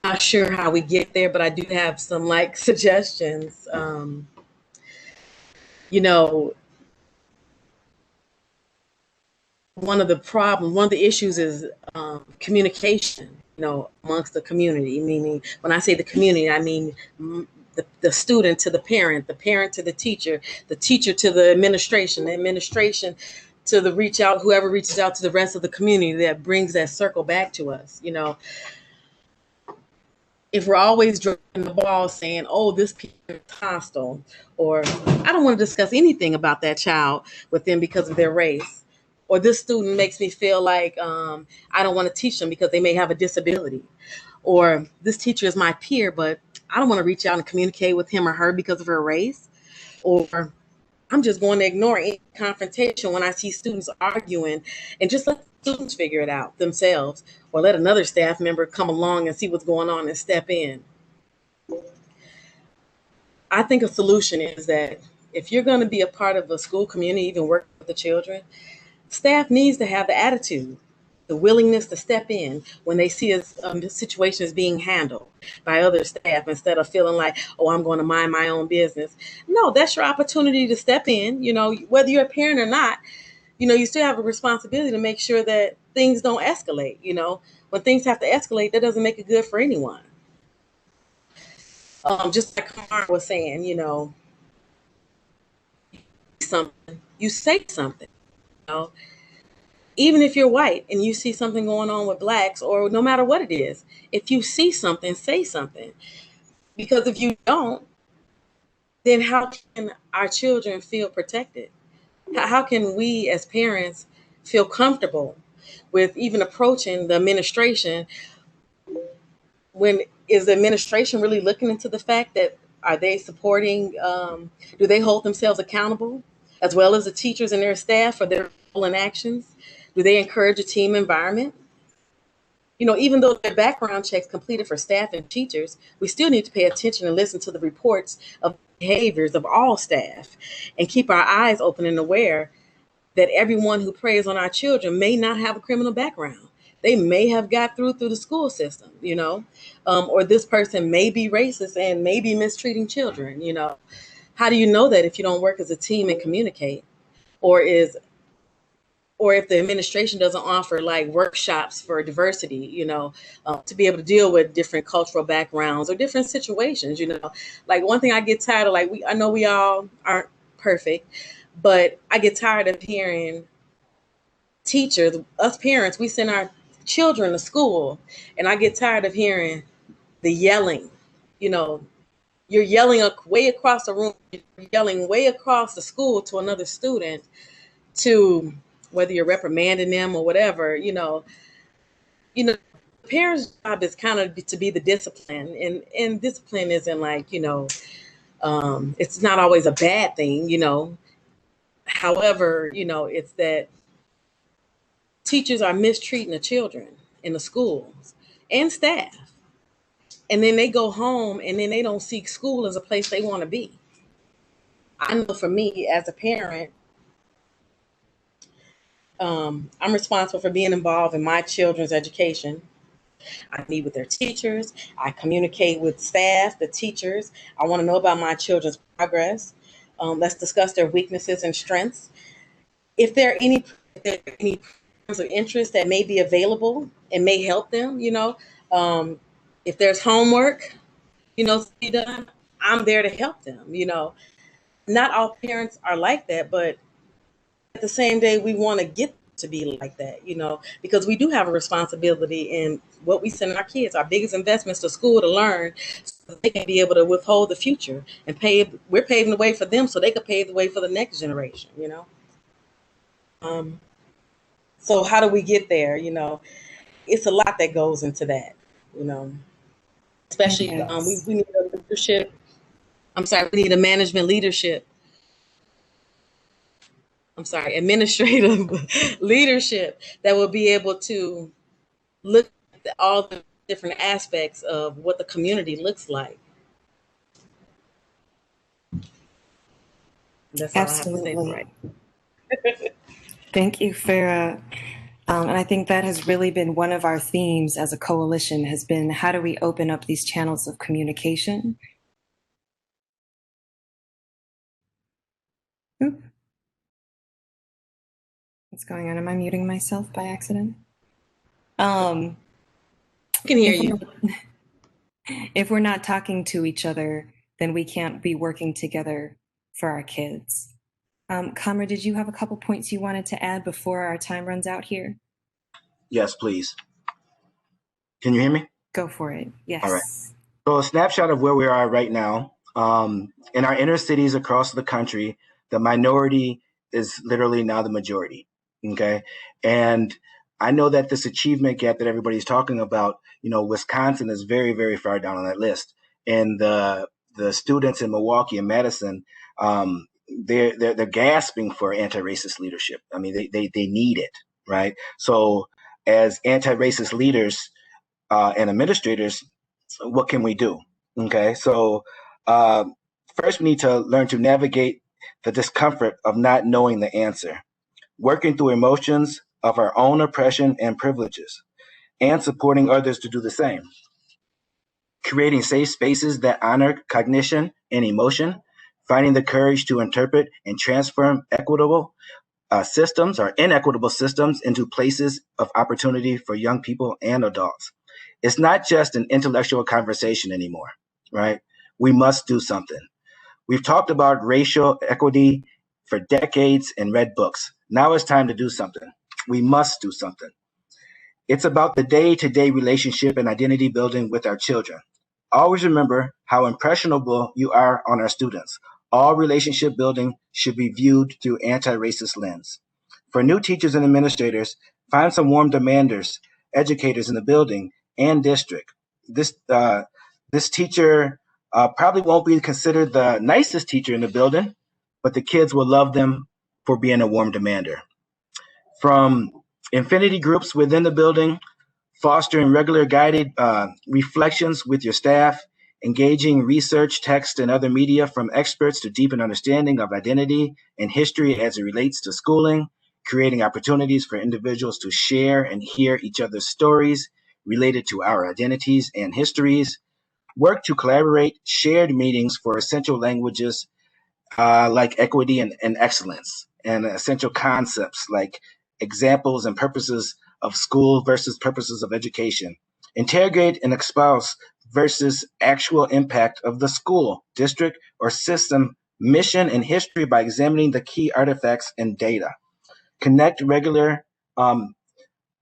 Not sure how we get there, but I do have some suggestions. One of the issues is communication, amongst the community. Meaning, when I say the community, I mean the student to the parent to the teacher to the administration to the whoever reaches out to the rest of the community, that brings that circle back to us. If we're always dropping the ball saying, oh, this teacher is hostile, or I don't want to discuss anything about that child with them because of their race, or this student makes me feel like I don't want to teach them because they may have a disability, or this teacher is my peer, but I don't want to reach out and communicate with him or her because of her race, or I'm just going to ignore any confrontation when I see students arguing and just let students figure it out themselves, or let another staff member come along and see what's going on and step in. I think a solution is that if you're going to be a part of a school community, even work with the children, staff needs to have the attitude, the willingness to step in when they see a situation is being handled by other staff, instead of feeling like, oh, I'm going to mind my own business. No, that's your opportunity to step in. Whether you're a parent or not, you still have a responsibility to make sure that things don't escalate. When things have to escalate, that doesn't make it good for anyone. Just like Kamar was saying, you say something. Even if you're white and you see something going on with blacks, or no matter what it is, if you see something, say something. Because if you don't, then how can our children feel protected? How can we as parents feel comfortable with even approaching the administration, when is the administration really looking into the fact that, are they supporting, do they hold themselves accountable as well as the teachers and their staff for their role and actions? Do they encourage a team environment? Even though their background checks completed for staff and teachers, we still need to pay attention and listen to the reports of behaviors of all staff and keep our eyes open and aware that everyone who preys on our children may not have a criminal background. They may have got through the school system, or this person may be racist and may be mistreating children. How do you know that if you don't work as a team and communicate? Or if the administration doesn't offer like workshops for diversity, to be able to deal with different cultural backgrounds or different situations, like one thing I get tired of, like I know we all aren't perfect, but I get tired of hearing teachers, us parents, we send our children to school, and I get tired of hearing the yelling. You're yelling way across the room, you're yelling way across the school to another student, to whether you're reprimanding them or whatever. The parents' job is kind of to be the discipline, and discipline isn't like, it's not always a bad thing. However, it's that teachers are mistreating the children in the schools and staff. And then they go home and then they don't see school as a place they want to be. I know for me as a parent, I'm responsible for being involved in my children's education. I meet with their teachers. I communicate with staff, the teachers. I want to know about my children's progress. Let's discuss their weaknesses and strengths. If there are any programs of interest that may be available and may help them, if there's homework, to be done, I'm there to help them. Not all parents are like that, but at the same day, we want to get to be like that, because we do have a responsibility in what we send our kids. Our biggest investments to school to learn, so they can be able to withhold the future and we're paving the way for them so they can pave the way for the next generation, So how do we get there? It's a lot that goes into that, especially Yes. we need a leadership. We need a management leadership. Administrative leadership that will be able to look at all the different aspects of what the community looks like. That's all Absolutely. I have to say for right. Thank you, Farah. And I think that has really been one of our themes as a coalition, has been how do we open up these channels of communication? Oop. What's going on? Am I muting myself by accident? I can hear you. If we're not talking to each other, then we can't be working together for our kids. Kamra, did you have a couple points you wanted to add before our time runs out here? Yes, please. Can you hear me? Go for it. Yes. All right. So a snapshot of where we are right now. In our inner cities across the country, the minority is literally now the majority. Okay. And I know that this achievement gap that everybody's talking about, Wisconsin is very, very far down on that list. And the students in Milwaukee and Madison, they're gasping for anti-racist leadership. I mean, they need it, right? So as anti-racist leaders and administrators, what can we do? Okay, so first we need to learn to navigate the discomfort of not knowing the answer, working through emotions of our own oppression and privileges, and supporting others to do the same. Creating safe spaces that honor cognition and emotion, finding the courage to interpret and transform equitable systems or inequitable systems into places of opportunity for young people and adults. It's not just an intellectual conversation anymore, right? We must do something. We've talked about racial equity for decades and read books. Now it's time to do something. We must do something. It's about the day-to-day relationship and identity building with our children. Always remember how impressionable you are on our students. All relationship building should be viewed through anti-racist lens. For new teachers and administrators, find some warm demanders, educators in the building and district. This teacher probably won't be considered the nicest teacher in the building, but the kids will love them for being a warm demander. From infinity groups within the building, fostering regular guided reflections with your staff, engaging research, text, and other media from experts to deepen understanding of identity and history as it relates to schooling, creating opportunities for individuals to share and hear each other's stories related to our identities and histories, work to collaborate shared meetings for essential languages like equity and excellence, and essential concepts like examples and purposes of school versus purposes of education. Interrogate and espouse versus actual impact of the school, district, or system mission and history by examining the key artifacts and data. Connect regular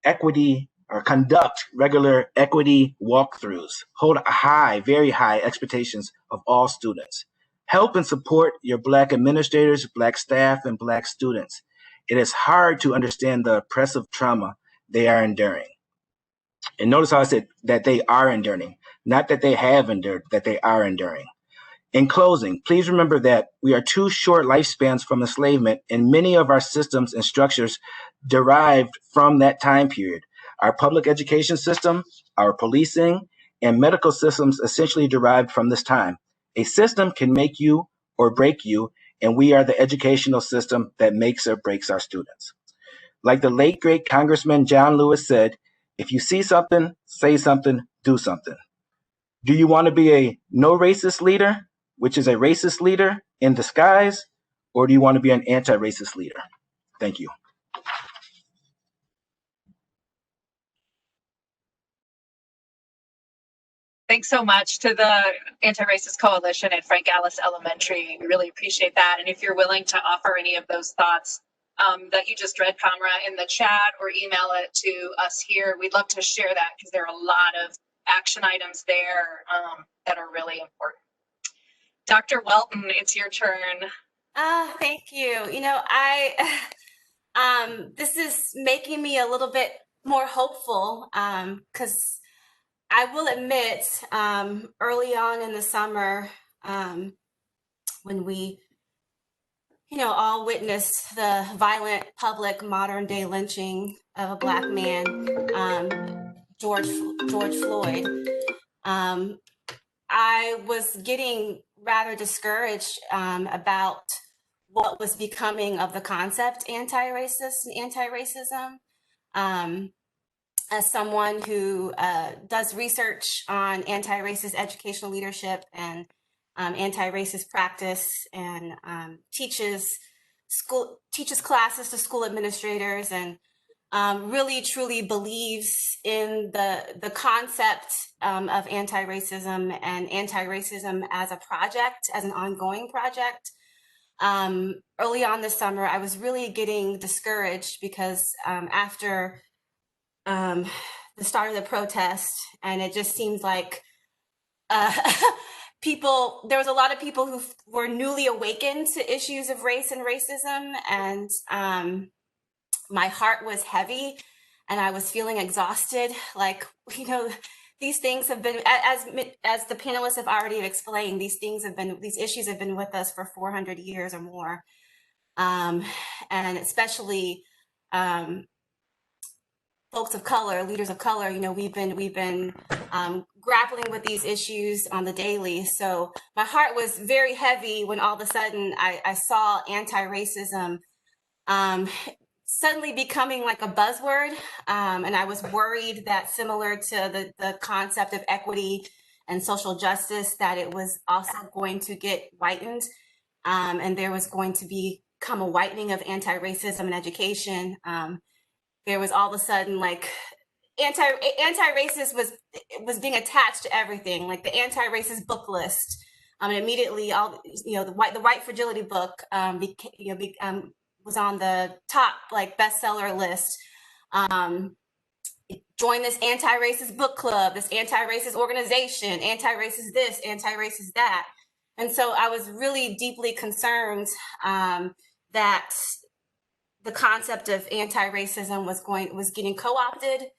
equity or conduct regular equity walkthroughs. Hold high, very high expectations of all students. Help and support your Black administrators, Black staff, and Black students. It is hard to understand the oppressive trauma they are enduring. And notice how I said that they are enduring, not that they have endured, that they are enduring. In closing, please remember that we are too short lifespans from enslavement, and many of our systems and structures derived from that time period. Our public education system, our policing, and medical systems essentially derived from this time. A system can make you or break you, and we are the educational system that makes or breaks our students. Like the late, great Congressman John Lewis said, if you see something, say something, do something. Do you want to be a no racist leader, which is a racist leader in disguise, or do you want to be an anti-racist leader? Thank you. Thanks so much to the Anti-Racist Coalition at Frank Alice Elementary. We really appreciate that. And if you're willing to offer any of those thoughts that you just read, Kamra, in the chat or email it to us here, we'd love to share that because there are a lot of action items there that are really important. Dr. Welton, it's your turn. Thank you. You know, this is making me a little bit more hopeful because I will admit, early on in the summer, when we, all witnessed the violent public modern day lynching of a Black man, George Floyd, I was getting rather discouraged about what was becoming of the concept anti-racist and anti-racism. As someone who does research on anti-racist educational leadership and anti-racist practice and teaches classes to school administrators and really truly believes in the concept of anti-racism and anti-racism as a project, as an ongoing project. Early on this summer, I was really getting discouraged because after the start of the protest, and it just seems like there was a lot of people who were newly awakened to issues of race and racism, and my heart was heavy and I was feeling exhausted. Like, these things have been, as the panelists have already explained, these issues have been with us for 400 years or more. And especially folks of color, leaders of color, we've been grappling with these issues on the daily. So my heart was very heavy when all of a sudden I saw anti-racism suddenly becoming like a buzzword. And I was worried that, similar to the concept of equity and social justice, that it was also going to get whitened. And there was going to become a whitening of anti-racism in education. There was all of a sudden, like, anti-racist was being attached to everything, like the anti-racist book list. And immediately, the White Fragility book was on the top, like, bestseller list. join this anti-racist book club, this anti-racist organization, anti-racist this, anti-racist that. And so I was really deeply concerned that the concept of anti-racism was getting co-opted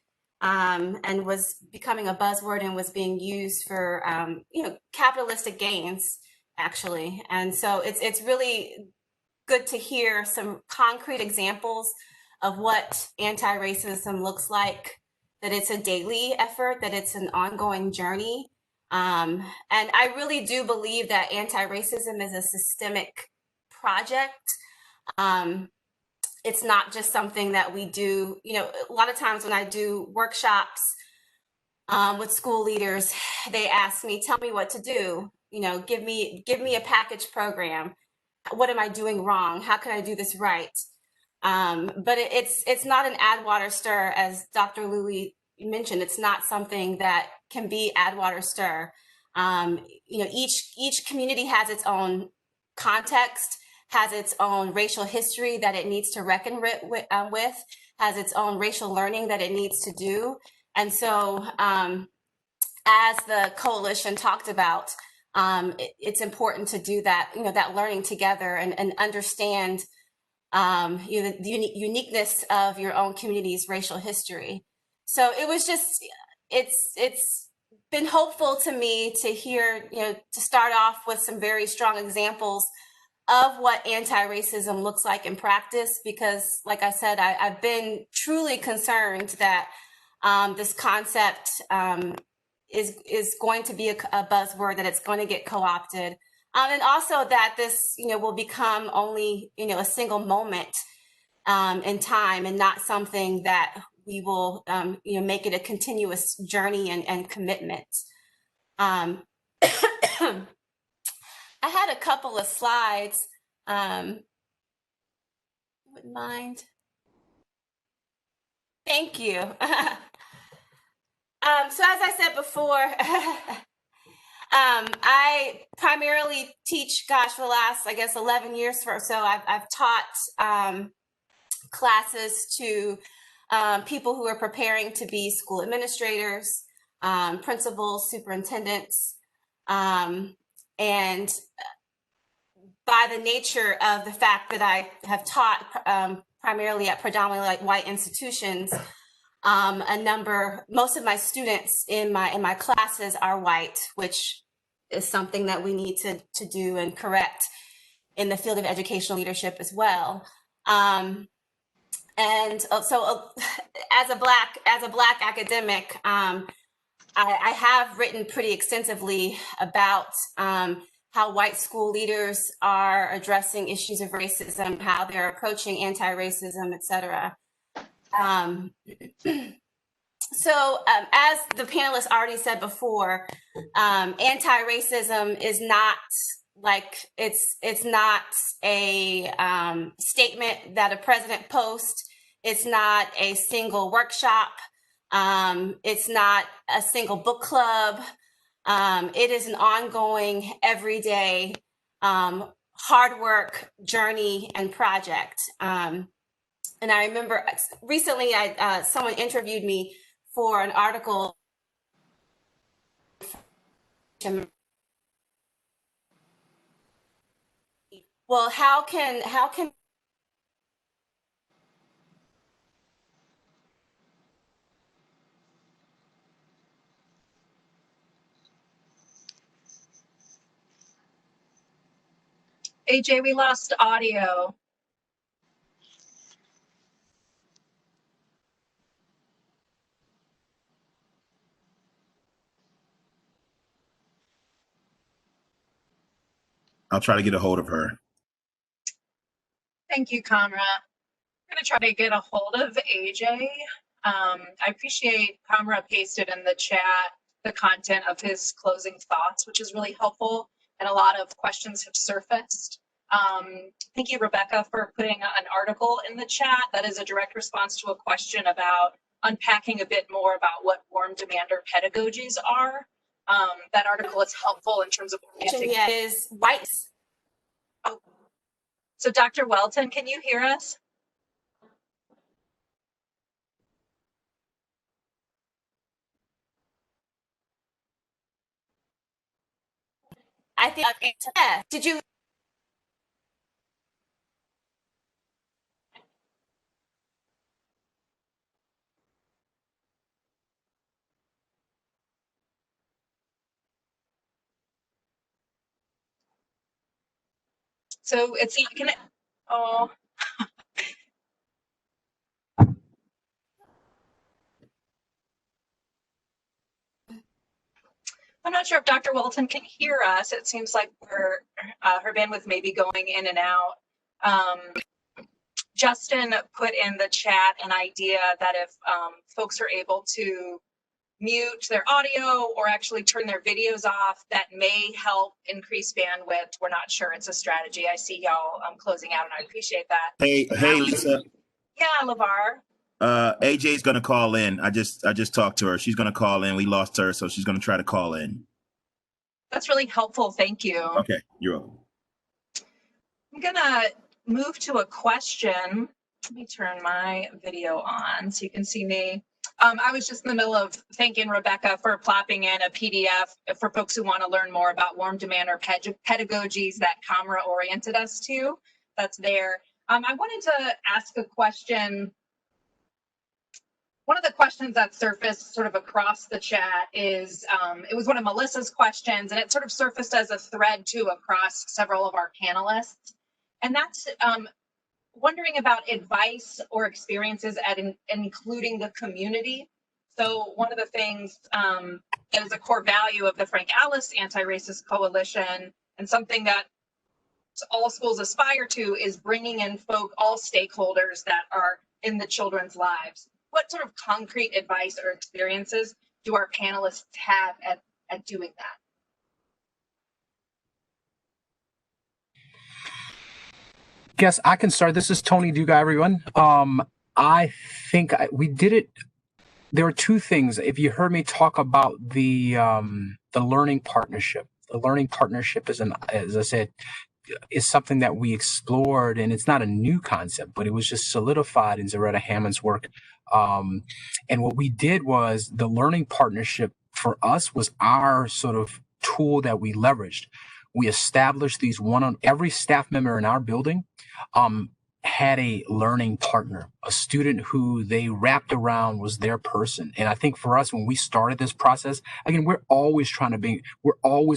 and was becoming a buzzword and was being used for capitalistic gains, actually. And so it's really good to hear some concrete examples of what anti-racism looks like, that it's a daily effort, that it's an ongoing journey. And I really do believe that anti-racism is a systemic project. It's not just something that we do, a lot of times when I do workshops with school leaders, they ask me, tell me what to do, give me a package program. What am I doing wrong? How can I do this right? But it's not an add water stir, as Dr. Louis mentioned. It's not something that can be add water stir. Each community has its own context, has its own racial history that it needs to reckon with, has its own racial learning that it needs to do. And so, as the coalition talked about, it's important to do that, that learning together and understand the uniqueness of your own community's racial history. So it was just, it's been hopeful to me to hear, to start off with some very strong examples of what anti-racism looks like in practice, because like I said, I've been truly concerned that this concept is going to be a buzzword, that it's going to get co-opted. And also that this, will become only, a single moment in time, and not something that we will, make it a continuous journey and commitment. I had a couple of slides. Wouldn't mind. Thank you. So as I said before, I primarily teach, for the last, 11 years or so, I've taught classes to people who are preparing to be school administrators, principals, superintendents, and by the nature of the fact that I have taught primarily at predominantly white institutions, most of my students in my classes are white, which is something that we need to do and correct in the field of educational leadership as well. And so as a black academic, I have written pretty extensively about how white school leaders are addressing issues of racism, how they're approaching anti-racism, et cetera. So as the panelists already said before, anti-racism is not it's not a statement that a president posts. It's not a single workshop. It's not a single book club. It is an ongoing, everyday, hard work, journey, and project. And I remember recently someone interviewed me for an article. Well, how can AJ, we lost audio. I'll try to get a hold of her. Thank you, Kamra. I'm going to try to get a hold of AJ. I appreciate Kamra pasted in the chat the content of his closing thoughts, which is really helpful, and a lot of questions have surfaced. Thank you, Rebecca, for putting an article in the chat that is a direct response to a question about unpacking a bit more about what warm demander pedagogies are. That article is helpful in terms of orienting. is white. Oh. So Dr. Welton, can you hear us? I think, yeah. Did you? So it's not gonna, oh, I'm not sure if Dr. Welton can hear us. It seems like her bandwidth may be going in and out. Justin put in the chat an idea that if folks are able to mute their audio or actually turn their videos off, that may help increase bandwidth. We're not sure. It's a strategy. I see y'all closing out, and I appreciate that. Hey, Lisa. Yeah, LaVar. AJ's gonna call in. I just talked to her. She's gonna call in. We lost her, so she's gonna try to call in. That's really helpful. Thank you. Okay, you're welcome. I'm gonna move to a question. Let me turn my video on so you can see me. I was just in the middle of thanking Rebecca for plopping in a PDF for folks who want to learn more about warm demand or pedagogies that Comra oriented us to. That's there. I wanted to ask a question. One of the questions that surfaced sort of across the chat is, it was one of Melissa's questions, and it sort of surfaced as a thread too across several of our panelists. And that's wondering about advice or experiences at including the community. So one of the things that is a core value of the Frank Alice Anti-Racist Coalition, and something that all schools aspire to, is bringing in all stakeholders that are in the children's lives. What sort of concrete advice or experiences do our panelists have at doing that? Guess I can start. This is Tony Duga, everyone. I think we did it. There are two things. If you heard me talk about the learning partnership, the learning partnership is as I said, is something that we explored, and it's not a new concept, but it was just solidified in Zaretta Hammond's work. And what we did was the learning partnership for us was our sort of tool that we leveraged. We established these every staff member in our building had a learning partner, a student who they wrapped around was their person. And I think for us, when we started this process, again, we're always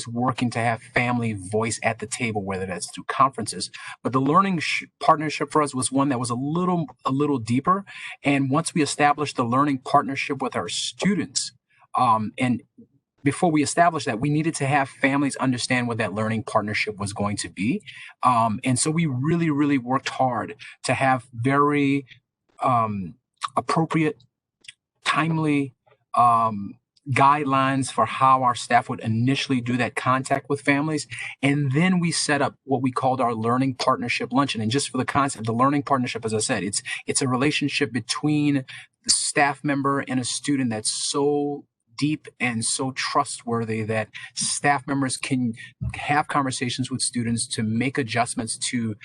working to have family voice at the table, whether that's through conferences. But the learning partnership for us was one that was a little deeper. And once we established the learning partnership with our students, and before we established that, we needed to have families understand what that learning partnership was going to be. And so we really, really worked hard to have very appropriate, timely guidelines for how our staff would initially do that contact with families. And then we set up what we called our learning partnership luncheon. And just for the concept, the learning partnership, as I said, it's a relationship between the staff member and a student that's so deep and so trustworthy that staff members can have conversations with students to make adjustments to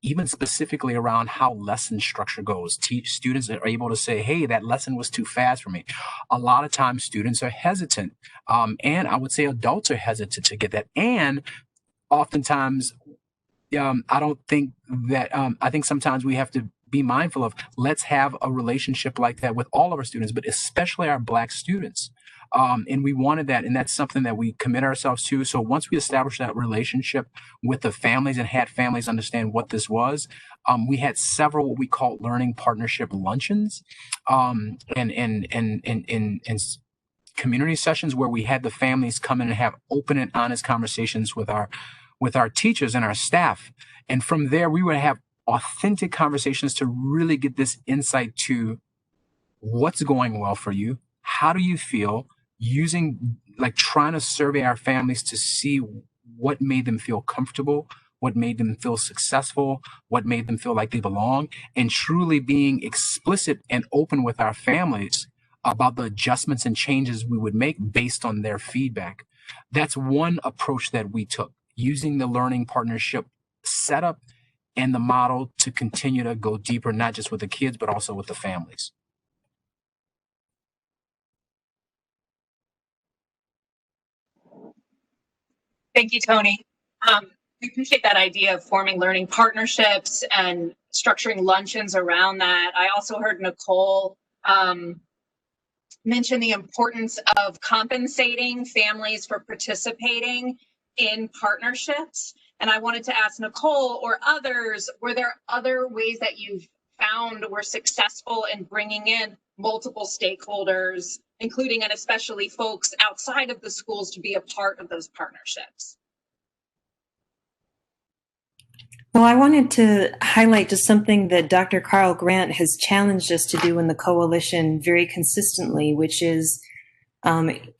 even specifically around how lesson structure goes. Students are able to say, hey, that lesson was too fast for me. A lot of times students are hesitant, and I would say adults are hesitant to get that. And oftentimes, I don't think that, I think sometimes we have to be mindful of, let's have a relationship like that with all of our students, but especially our Black students. And we wanted that, and that's something that we commit ourselves to. So once we established that relationship with the families and had families understand what this was, we had several what we call learning partnership luncheons, and community sessions where we had the families come in and have open and honest conversations with our teachers and our staff. And from there, we would have authentic conversations to really get this insight to what's going well for you. How do you feel? Trying to survey our families to see what made them feel comfortable, what made them feel successful, what made them feel like they belong, and truly being explicit and open with our families about the adjustments and changes we would make based on their feedback. That's one approach that we took, using the learning partnership setup and the model to continue to go deeper, not just with the kids, but also with the families. Thank you, Tony. We appreciate that idea of forming learning partnerships and structuring luncheons around that. I also heard Nicole mention the importance of compensating families for participating in partnerships. And I wanted to ask Nicole or others, were there other ways that you've found were successful in bringing in multiple stakeholders, including and especially folks outside of the schools, to be a part of those partnerships? Well, I wanted to highlight just something that Dr. Carl Grant has challenged us to do in the coalition very consistently, which is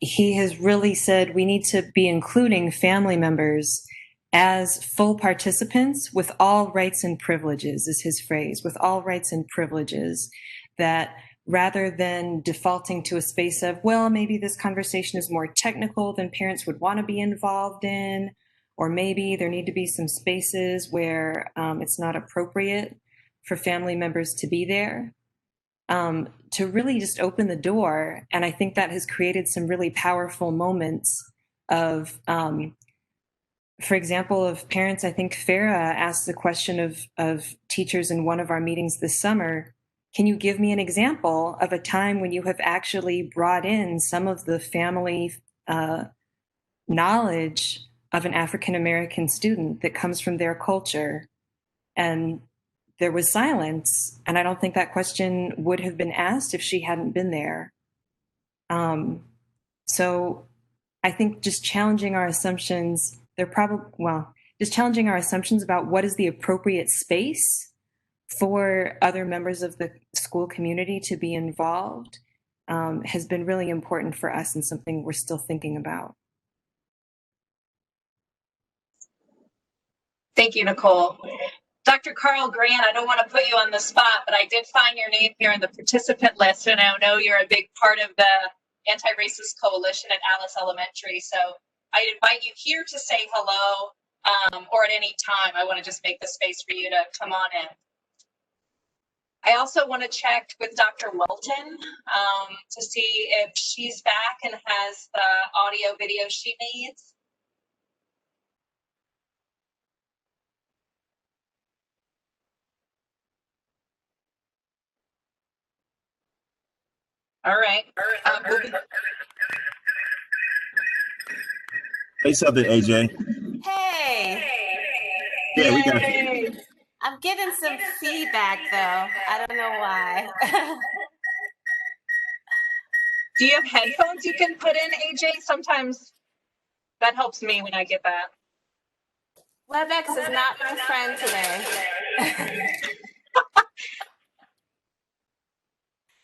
he has really said we need to be including family members as full participants with all rights and privileges, is his phrase, with all rights and privileges, that rather than defaulting to a space of, well, maybe this conversation is more technical than parents would want to be involved in, or maybe there need to be some spaces where it's not appropriate for family members to be there, to really just open the door. And I think that has created some really powerful moments of, for example, of parents. I think Farah asked the question of teachers in one of our meetings this summer, can you give me an example of a time when you have actually brought in some of the family knowledge of an African-American student that comes from their culture? And there was silence. And I don't think that question would have been asked if she hadn't been there. So I think just challenging our assumptions, just challenging our assumptions about what is the appropriate space for other members of the school community to be involved has been really important for us and something we're still thinking about. Thank you, Nicole. Dr. Carl Grant, I don't want to put you on the spot, but I did find your name here in the participant list, and I know you're a big part of the Anti-Racist Coalition at Alice Elementary. So I invite you here to say hello, or at any time. I want to just make the space for you to come on in. I also want to check with Dr. Welton to see if she's back and has the audio video she needs. All right. Say something, AJ. Hey. Yeah, we got it. I'm getting some feedback though. I don't know why. Do you have headphones you can put in, AJ? Sometimes that helps me when I get that. WebEx is not my friend today.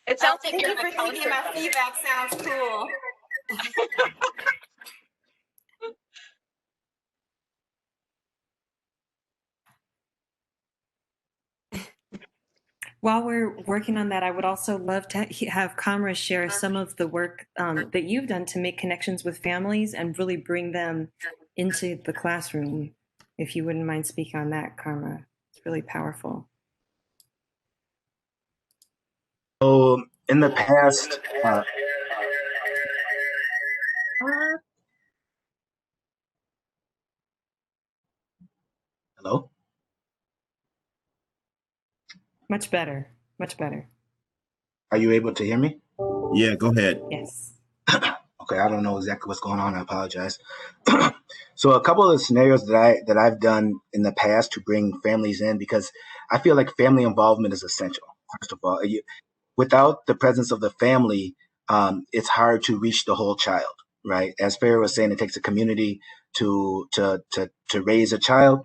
It sounds like thank you're you for thinking my feedback sounds cool. While we're working on that, I would also love to have Kamra share some of the work that you've done to make connections with families and really bring them into the classroom. If you wouldn't mind speaking on that, Kamra. It's really powerful. So in the past, hello? Much better, much better. Are you able to hear me? Yeah, go ahead. Yes. Okay, I don't know exactly what's going on. I apologize. So a couple of the scenarios that I've done in the past to bring families in, because I feel like family involvement is essential. First of all, without the presence of the family, it's hard to reach the whole child, right? As Farah was saying, it takes a community to raise a child.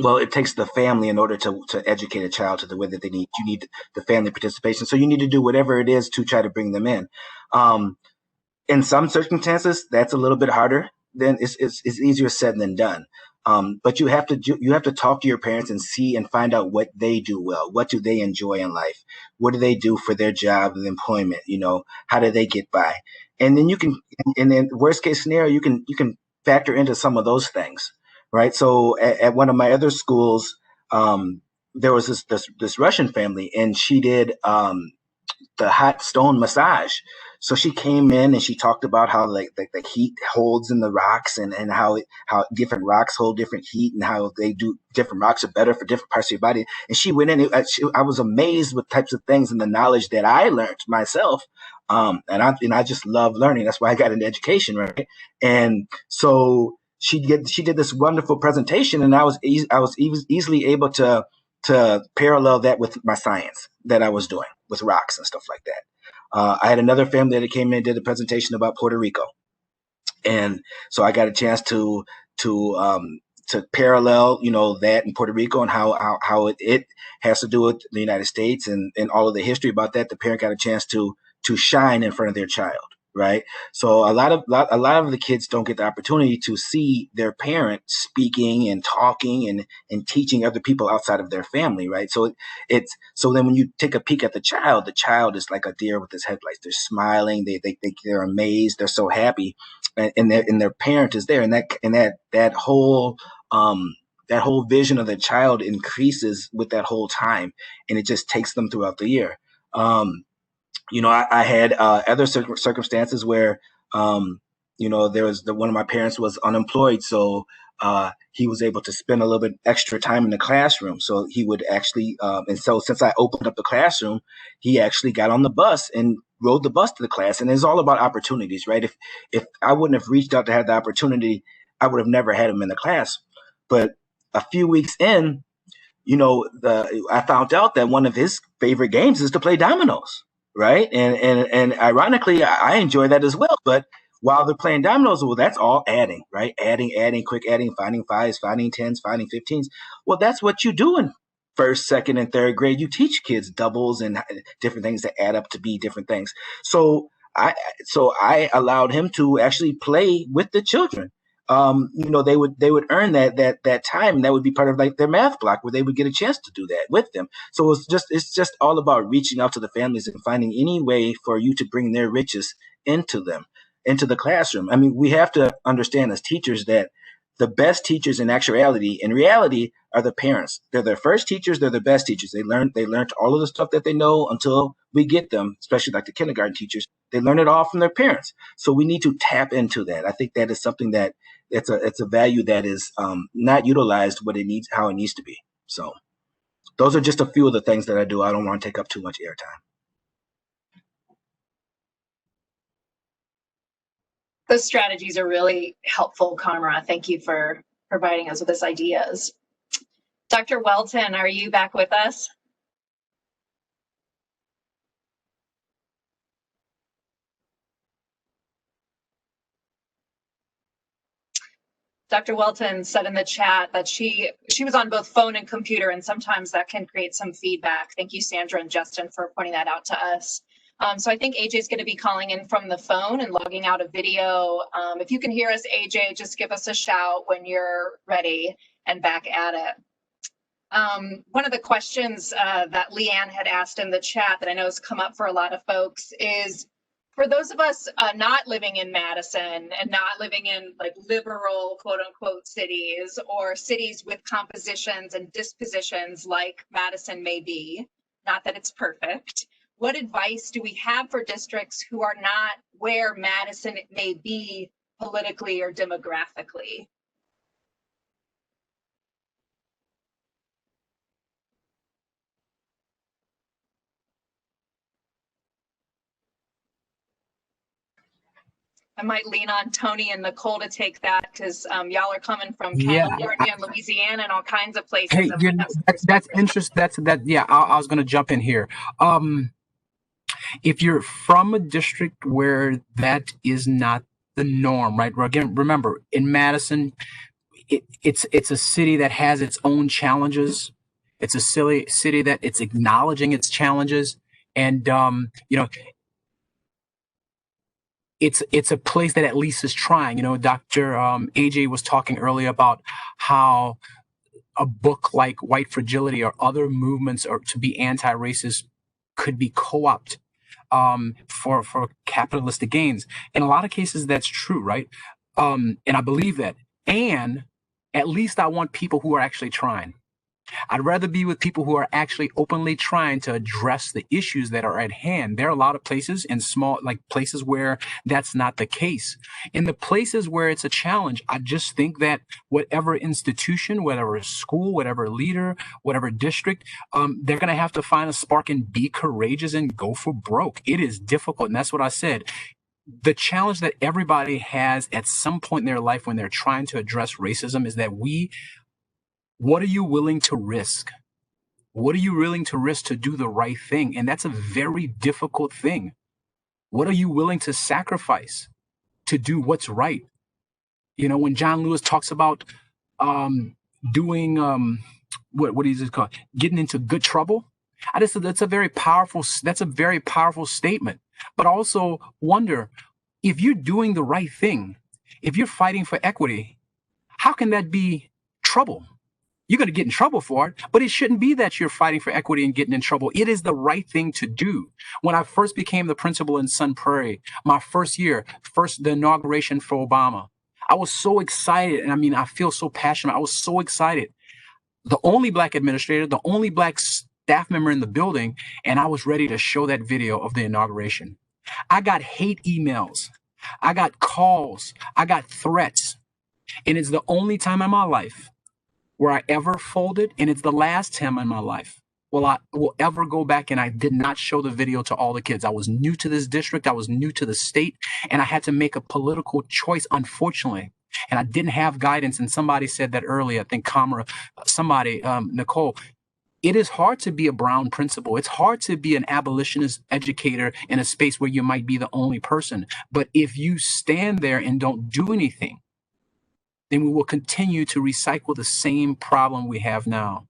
Well, it takes the family in order to educate a child to the way that they need. You need the family participation. So you need to do whatever it is to try to bring them in. In some circumstances, that's a little bit harder. Then it's easier said than done. But you have to talk to your parents and see and find out what they do well. What do they enjoy in life? What do they do for their job and employment? You know, how do they get by? And then in the worst case scenario, you can factor into some of those things, right? So at one of my other schools, there was this Russian family, and she did the hot stone massage. So she came in and she talked about how like the heat holds in the rocks, and how different rocks hold different heat, and how they do different rocks are better for different parts of your body. And she went in. I was amazed with types of things and the knowledge that I learned myself. And I just love learning. That's why I got into education, right? And so she did this wonderful presentation, and I was easily able to parallel that with my science that I was doing with rocks and stuff like that. I had another family that came in and did a presentation about Puerto Rico, and so I got a chance to parallel, that in Puerto Rico, and how it has to do with the United States, and all of the history about that. The parent got a chance to shine in front of their child. Right. So a lot of the kids don't get the opportunity to see their parent speaking and talking and teaching other people outside of their family. Right. So so then when you take a peek at the child is like a deer with his headlights. They're smiling. They're amazed. They're so happy. And their parent is there. And that whole vision of the child increases with that whole time. And it just takes them throughout the year. I had other circumstances where, there was one of my parents was unemployed. So he was able to spend a little bit extra time in the classroom. So he would actually, and so since I opened up the classroom, he actually got on the bus and rode the bus to the class. And it's all about opportunities, right? If I wouldn't have reached out to have the opportunity, I would have never had him in the class. But a few weeks in, I found out that one of his favorite games is to play dominoes. Right. And ironically, I enjoy that as well. But while they're playing dominoes, well, that's all adding, right? Adding, quick adding, finding fives, finding tens, finding 15s. Well, that's what you do in first, second, and third grade. You teach kids doubles and different things that add up to be different things. So I allowed him to actually play with the children. They would earn that time, and that would be part of like their math block where they would get a chance to do that with them. So it's just all about reaching out to the families and finding any way for you to bring their riches into the classroom. I mean, we have to understand as teachers that the best teachers in reality are the parents. They're their first teachers. They're the best teachers. They learned all of the stuff that they know until we get them, especially like the kindergarten teachers. They learn it all from their parents. So we need to tap into that. I think that is something that it's a value that is not utilized how it needs to be. So those are just a few of the things that I do. I don't want to take up too much airtime. Those strategies are really helpful, Kamra. Thank you for providing us with these ideas. Dr. Welton, are you back with us? Dr. Welton said in the chat that she was on both phone and computer, and sometimes that can create some feedback. Thank you, Sandra and Justin, for pointing that out to us. So I think AJ is going to be calling in from the phone and logging out a video. If you can hear us, AJ, just give us a shout when you're ready and back at it. One of the questions that Leanne had asked in the chat that I know has come up for a lot of folks is, for those of us not living in Madison and not living in like liberal, quote unquote, cities, or cities with compositions and dispositions like Madison may be, not that it's perfect, what advice do we have for districts who are not where Madison may be politically or demographically? I might lean on Tony and Nicole to take that, because y'all are coming from California and Louisiana and all kinds of places. Hey, that's interesting. I was going to jump in here. If you're from a district where that is not the norm, right? Again, remember, in Madison, it's a city that has its own challenges. It's a city that it's acknowledging its challenges, and it's a place that at least is trying. Dr. AJ was talking earlier about how a book like White Fragility or other movements or to be anti-racist could be co-opted for capitalistic gains. In a lot of cases, that's true, right? And I believe that. And at least I want people who are actually trying. I'd rather be with people who are actually openly trying to address the issues that are at hand. There are a lot of places in small, like places where that's not the case. In the places where it's a challenge, I just think that whatever institution, whatever school, whatever leader, whatever district, they're going to have to find a spark and be courageous and go for broke. It is difficult. And that's what I said. The challenge that everybody has at some point in their life when they're trying to address racism is that what are you willing to risk? What are you willing to risk to do the right thing? And that's a very difficult thing. What are you willing to sacrifice to do what's right? You know, when John Lewis talks about doing what is it called? Getting into good trouble. That's a very powerful statement. But also wonder, if you're doing the right thing, if you're fighting for equity, how can that be trouble? You're going to get in trouble for it, but it shouldn't be that you're fighting for equity and getting in trouble. It is the right thing to do. When I first became the principal in Prairie, my first year, the inauguration for Obama, I was so excited. And I mean, I feel so passionate. I was so excited. The only Black administrator, the only Black staff member in the building, and I was ready to show that video of the inauguration. I got hate emails. I got calls. I got threats. And it's the only time in my life where I ever folded, and it's the last time in my life I will ever go back and I did not show the video to all the kids. I was new to this district, I was new to the state, and I had to make a political choice, unfortunately. And I didn't have guidance, and somebody said that earlier, I think Nicole, it is hard to be a brown principal. It's hard to be an abolitionist educator in a space where you might be the only person. But if you stand there and don't do anything, then we will continue to recycle the same problem we have now.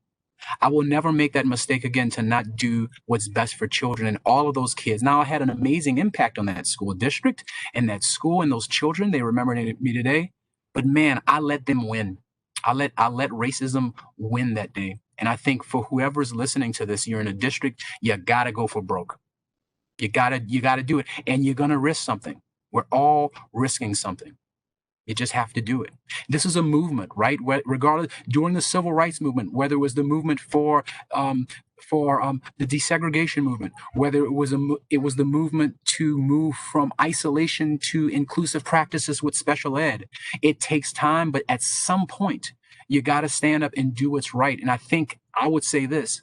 I will never make that mistake again to not do what's best for children and all of those kids. Now, I had an amazing impact on that school district and that school and those children. They remember me today. But man, I let them win. I let racism win that day. And I think for whoever's listening to this, you're in a district, you gotta go for broke. You gotta do it. And you're gonna risk something. We're all risking something. You just have to do it. This is a movement, right? Regardless, during the civil rights movement, whether it was the movement for the desegregation movement, whether it was the movement to move from isolation to inclusive practices with special ed. It takes time, but at some point, you got to stand up and do what's right. And I think I would say this.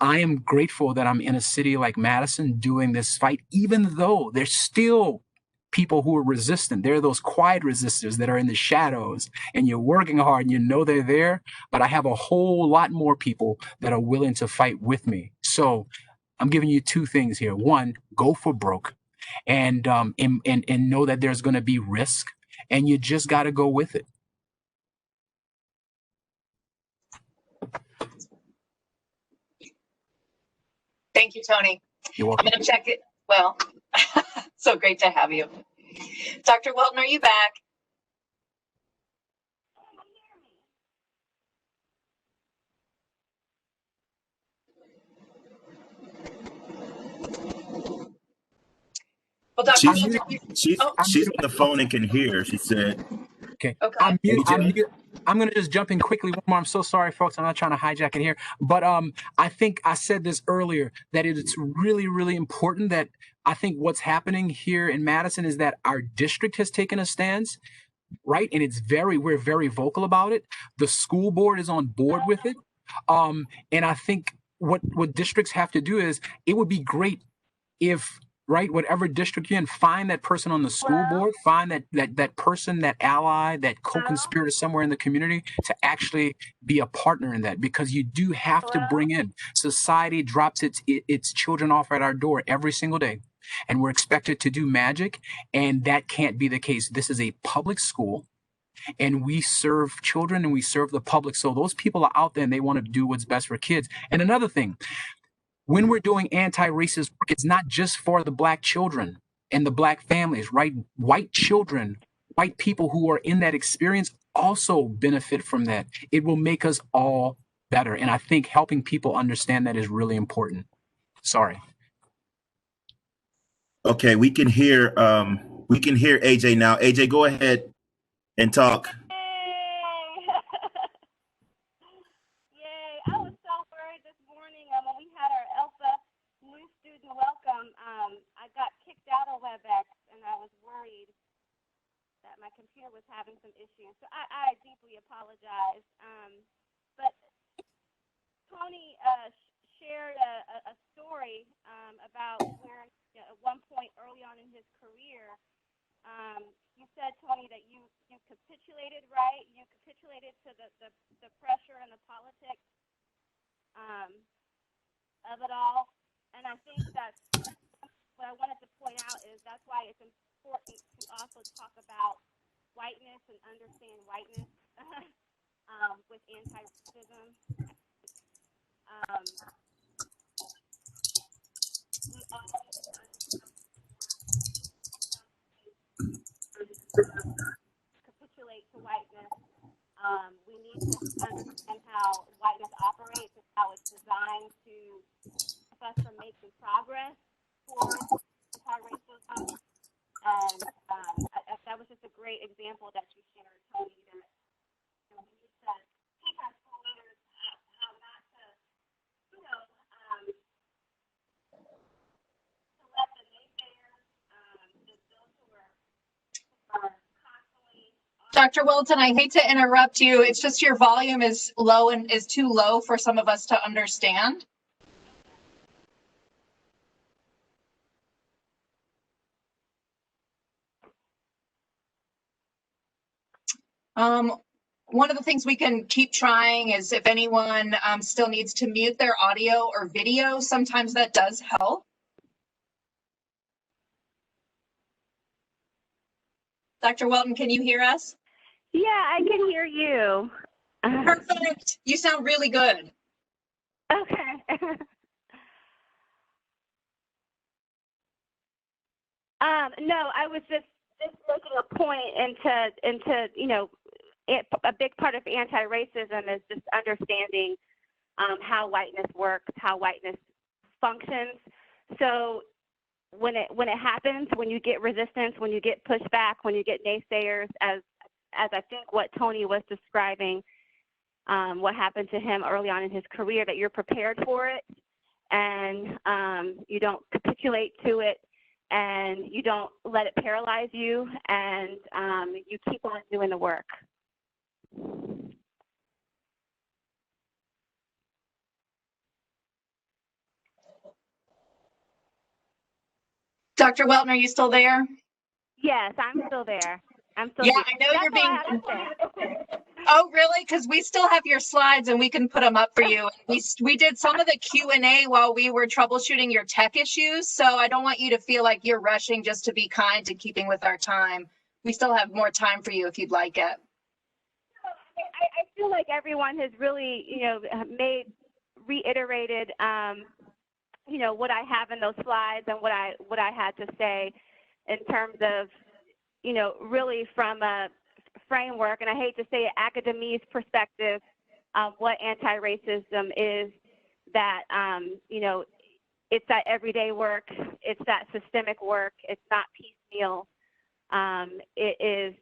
I am grateful that I'm in a city like Madison doing this fight, even though there's still people who are resistant. They're those quiet resistors that are in the shadows, and you're working hard and you know they're there, but I have a whole lot more people that are willing to fight with me. So I'm giving you two things here. One, go for broke and know that there's going to be risk, and you just got to go with it. Thank you, Tony. You're welcome. I'm going to check it. Well, so great to have you. Dr. Welton, are you back? Well, Dr. She's on the phone and can hear, she said. Okay. I'm going to just jump in quickly one more. I'm so sorry, folks. I'm not trying to hijack it here. But I think I said this earlier, that it's really, really important that I think what's happening here in Madison is that our district has taken a stance, right? And we're very vocal about it. The school board is on board with it. And I think what districts have to do is, it would be great if, right, whatever district you're in, find that person on the school board, find that person, that ally, that co-conspirator somewhere in the community to actually be a partner in that, because you do have to bring in. Society drops its children off at our door every single day, and we're expected to do magic, and that can't be the case. This is a public school, and we serve children and we serve the public. So those people are out there and they want to do what's best for kids. And another thing, when we're doing anti-racist work, it's not just for the Black children and the Black families, right? White children, white people who are in that experience also benefit from that. It will make us all better. And I think helping people understand that is really important. Sorry. Okay, we can hear AJ now. AJ, go ahead and talk. Yay! Yay! I got kicked out of WebEx, and I was worried that my computer was having some issues. So I deeply apologize. But Tony shared a story about where, at one point early on in his career, you said, Tony, that you capitulated, right? You capitulated to the pressure and the politics of it all. And I think that's what I wanted to point out is that's why it's important to also talk about whiteness and understand whiteness with anti-racism. We all capitulate to whiteness. We need to understand how whiteness operates and how it's designed to keep us from making progress towards anti-racism. And that was just a great example that you shared, Tony, that we need to teach our school leaders how not to, to let the naysayers, those who are constantly. Dr. Welton, I hate to interrupt you. It's just your volume is low and is too low for some of us to understand. One of the things we can keep trying is if anyone still needs to mute their audio or video, sometimes that does help. Dr. Welton, can you hear us? Yeah, I can hear you. Perfect. You sound really good. Okay. No, I was just making a point into a big part of anti-racism is just understanding how whiteness works, how whiteness functions. So when it happens, when you get resistance, when you get pushback, when you get naysayers, as I think what Tony was describing, what happened to him early on in his career, that you're prepared for it and you don't capitulate to it and you don't let it paralyze you and you keep on doing the work. Dr. Welton, are you still there? Yes, I'm still there. I'm still. Yeah, I know you're being. Oh, really? Because we still have your slides and we can put them up for you. We did some of the Q&A while we were troubleshooting your tech issues, so I don't want you to feel like you're rushing just to be kind to keeping with our time. We still have more time for you if you'd like it. I feel like everyone has really, reiterated, what I have in those slides and what I had to say in terms of, really from a framework, and I hate to say it, academy's perspective, what anti-racism is, that, it's that everyday work, it's that systemic work, it's not piecemeal. It is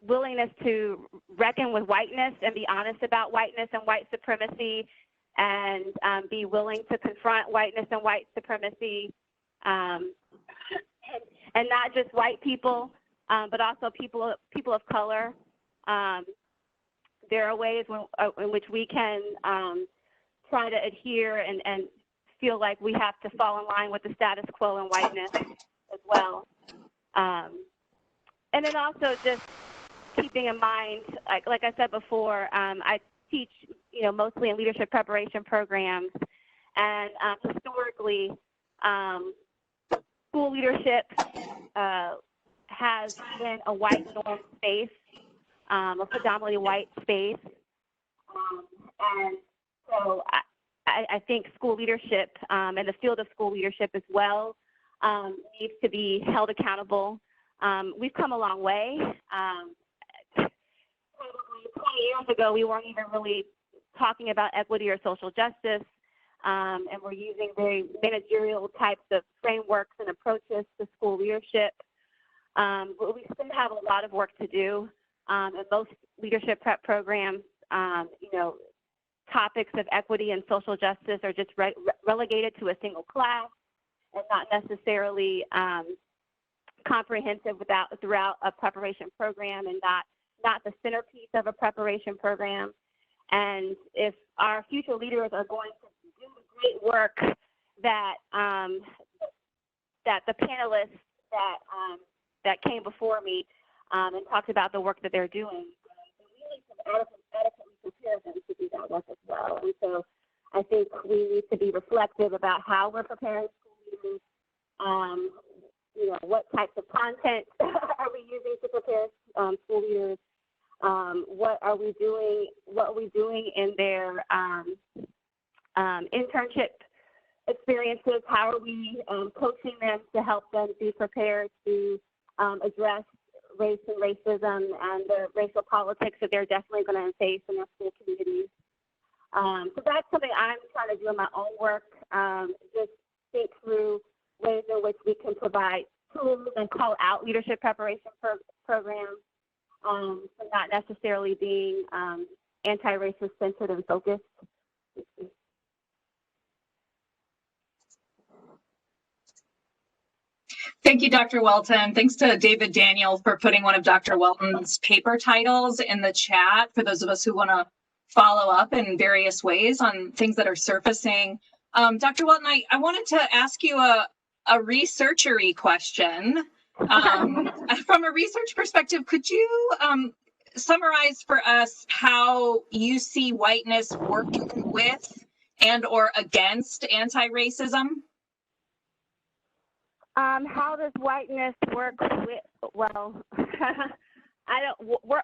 willingness to reckon with whiteness and be honest about whiteness and white supremacy, and be willing to confront whiteness and white supremacy, and not just white people, but also people of color. There are ways in which we can try to adhere and feel like we have to fall in line with the status quo in whiteness as well. And then also just keeping in mind, like I said before, I teach, mostly in leadership preparation programs, and historically, school leadership has been a white norm space, a predominantly white space, and so I think school leadership and the field of school leadership as well needs to be held accountable. We've come a long way. Probably 20 years ago, we weren't even really talking about equity or social justice, and we're using very managerial types of frameworks and approaches to school leadership. But we still have a lot of work to do. In most leadership prep programs, topics of equity and social justice are just relegated to a single class. and not necessarily comprehensive throughout a preparation program, and not the centerpiece of a preparation program. And if our future leaders are going to do the great work that that the panelists that came before me and talked about the work that they're doing, we need to adequately prepare them to do that work as well. And so I think we need to be reflective about how we're preparing school leaders. You know, what types of content are we using to prepare school leaders? What are we doing? What are we doing in their internship experiences? How are we coaching them to help them be prepared to address race and racism and the racial politics that they're definitely going to face in their school communities? So that's something I'm trying to do in my own work. Just think through ways in which we can provide tools and call out leadership preparation programs, for not necessarily being anti-racist centered and focused. Thank you, Dr. Welton. Thanks to David Daniel for putting one of Dr. Welton's paper titles in the chat for those of us who want to follow up in various ways on things that are surfacing. Dr. Welton, I wanted to ask you a researchery question. From a research perspective, could you summarize for us how you see whiteness working with and or against anti-racism? How does whiteness work with, well,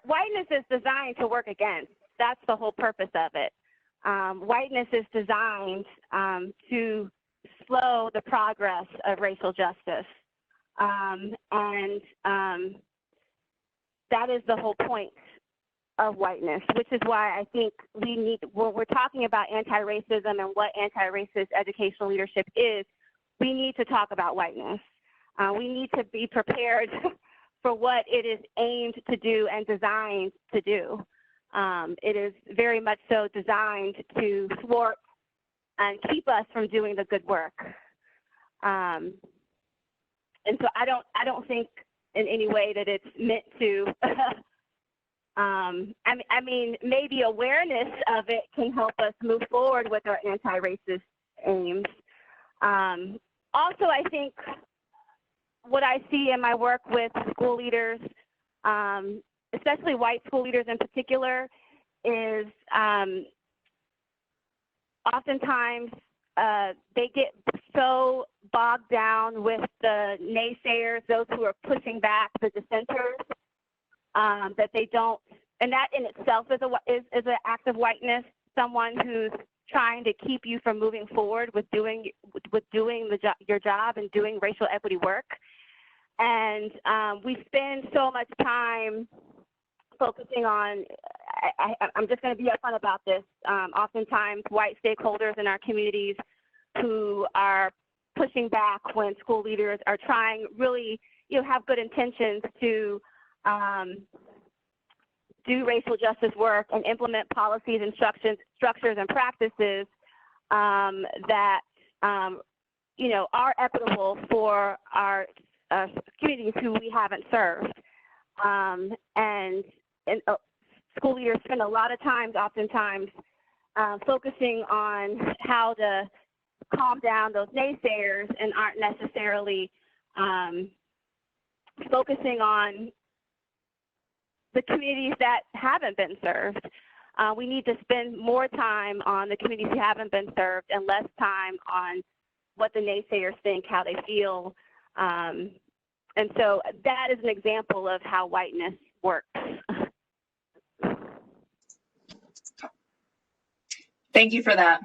whiteness is designed to work against. That's the whole purpose of it. Whiteness is designed to slow the progress of racial justice. And that is the whole point of whiteness, which is why I think we need, when we're talking about anti-racism and what anti-racist educational leadership is, we need to talk about whiteness. We need to be prepared for what it is aimed to do and designed to do. It is very much so designed to thwart and keep us from doing the good work. And so I don't think in any way that it's meant to, I mean, maybe awareness of it can help us move forward with our anti-racist aims. Also, I think what I see in my work with school leaders, especially white school leaders in particular, is oftentimes they get so bogged down with the naysayers, those who are pushing back the dissenters, that they don't, and that in itself is an act of whiteness. Someone who's trying to keep you from moving forward with doing your job and doing racial equity work. And we spend so much time focusing on, I'm just going to be upfront about this, oftentimes white stakeholders in our communities who are pushing back when school leaders are trying really, have good intentions to do racial justice work and implement policies and structures and practices that, are equitable for our communities who we haven't served. And school leaders spend a lot of time, oftentimes, focusing on how to calm down those naysayers and aren't necessarily focusing on the communities that haven't been served. We need to spend more time on the communities who haven't been served and less time on what the naysayers think, how they feel. And so that is an example of how whiteness works. Thank you for that.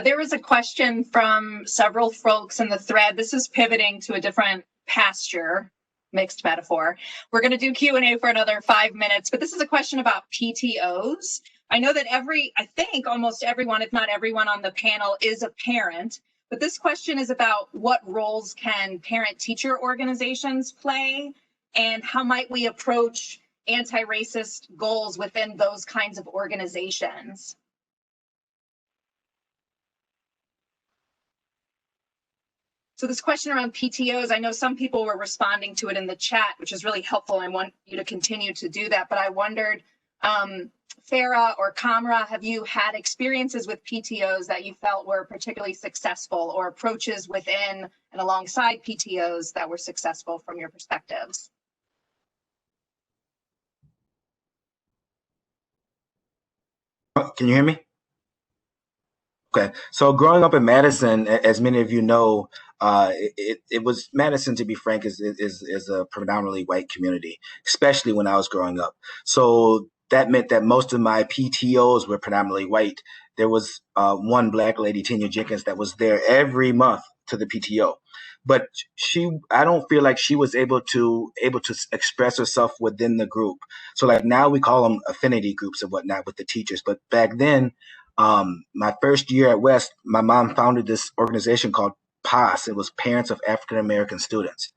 There was a question from several folks in the thread. This is pivoting to a different pasture, mixed metaphor. We're going to do Q&A for another 5 minutes, but this is a question about PTOs. I know that I think almost everyone, if not everyone on the panel is a parent, but this question is about what roles can parent-teacher organizations play and how might we approach anti-racist goals within those kinds of organizations? So this question around PTOs, I know some people were responding to it in the chat, which is really helpful. I want you to continue to do that. But I wondered, Farah or Kamra, have you had experiences with PTOs that you felt were particularly successful, or approaches within and alongside PTOs that were successful from your perspectives? Can you hear me? Okay, so growing up in Madison, as many of you know, it was Madison, to be frank, is a predominantly white community, especially when I was growing up. So that meant that most of my PTOs were predominantly white. There was one Black lady, Tanya Jenkins, that was there every month to the PTO, but I don't feel like she was able to express herself within the group. So like now we call them affinity groups and whatnot with the teachers, but back then, my first year at West, my mom founded this organization called PAS. It was Parents of African American Students.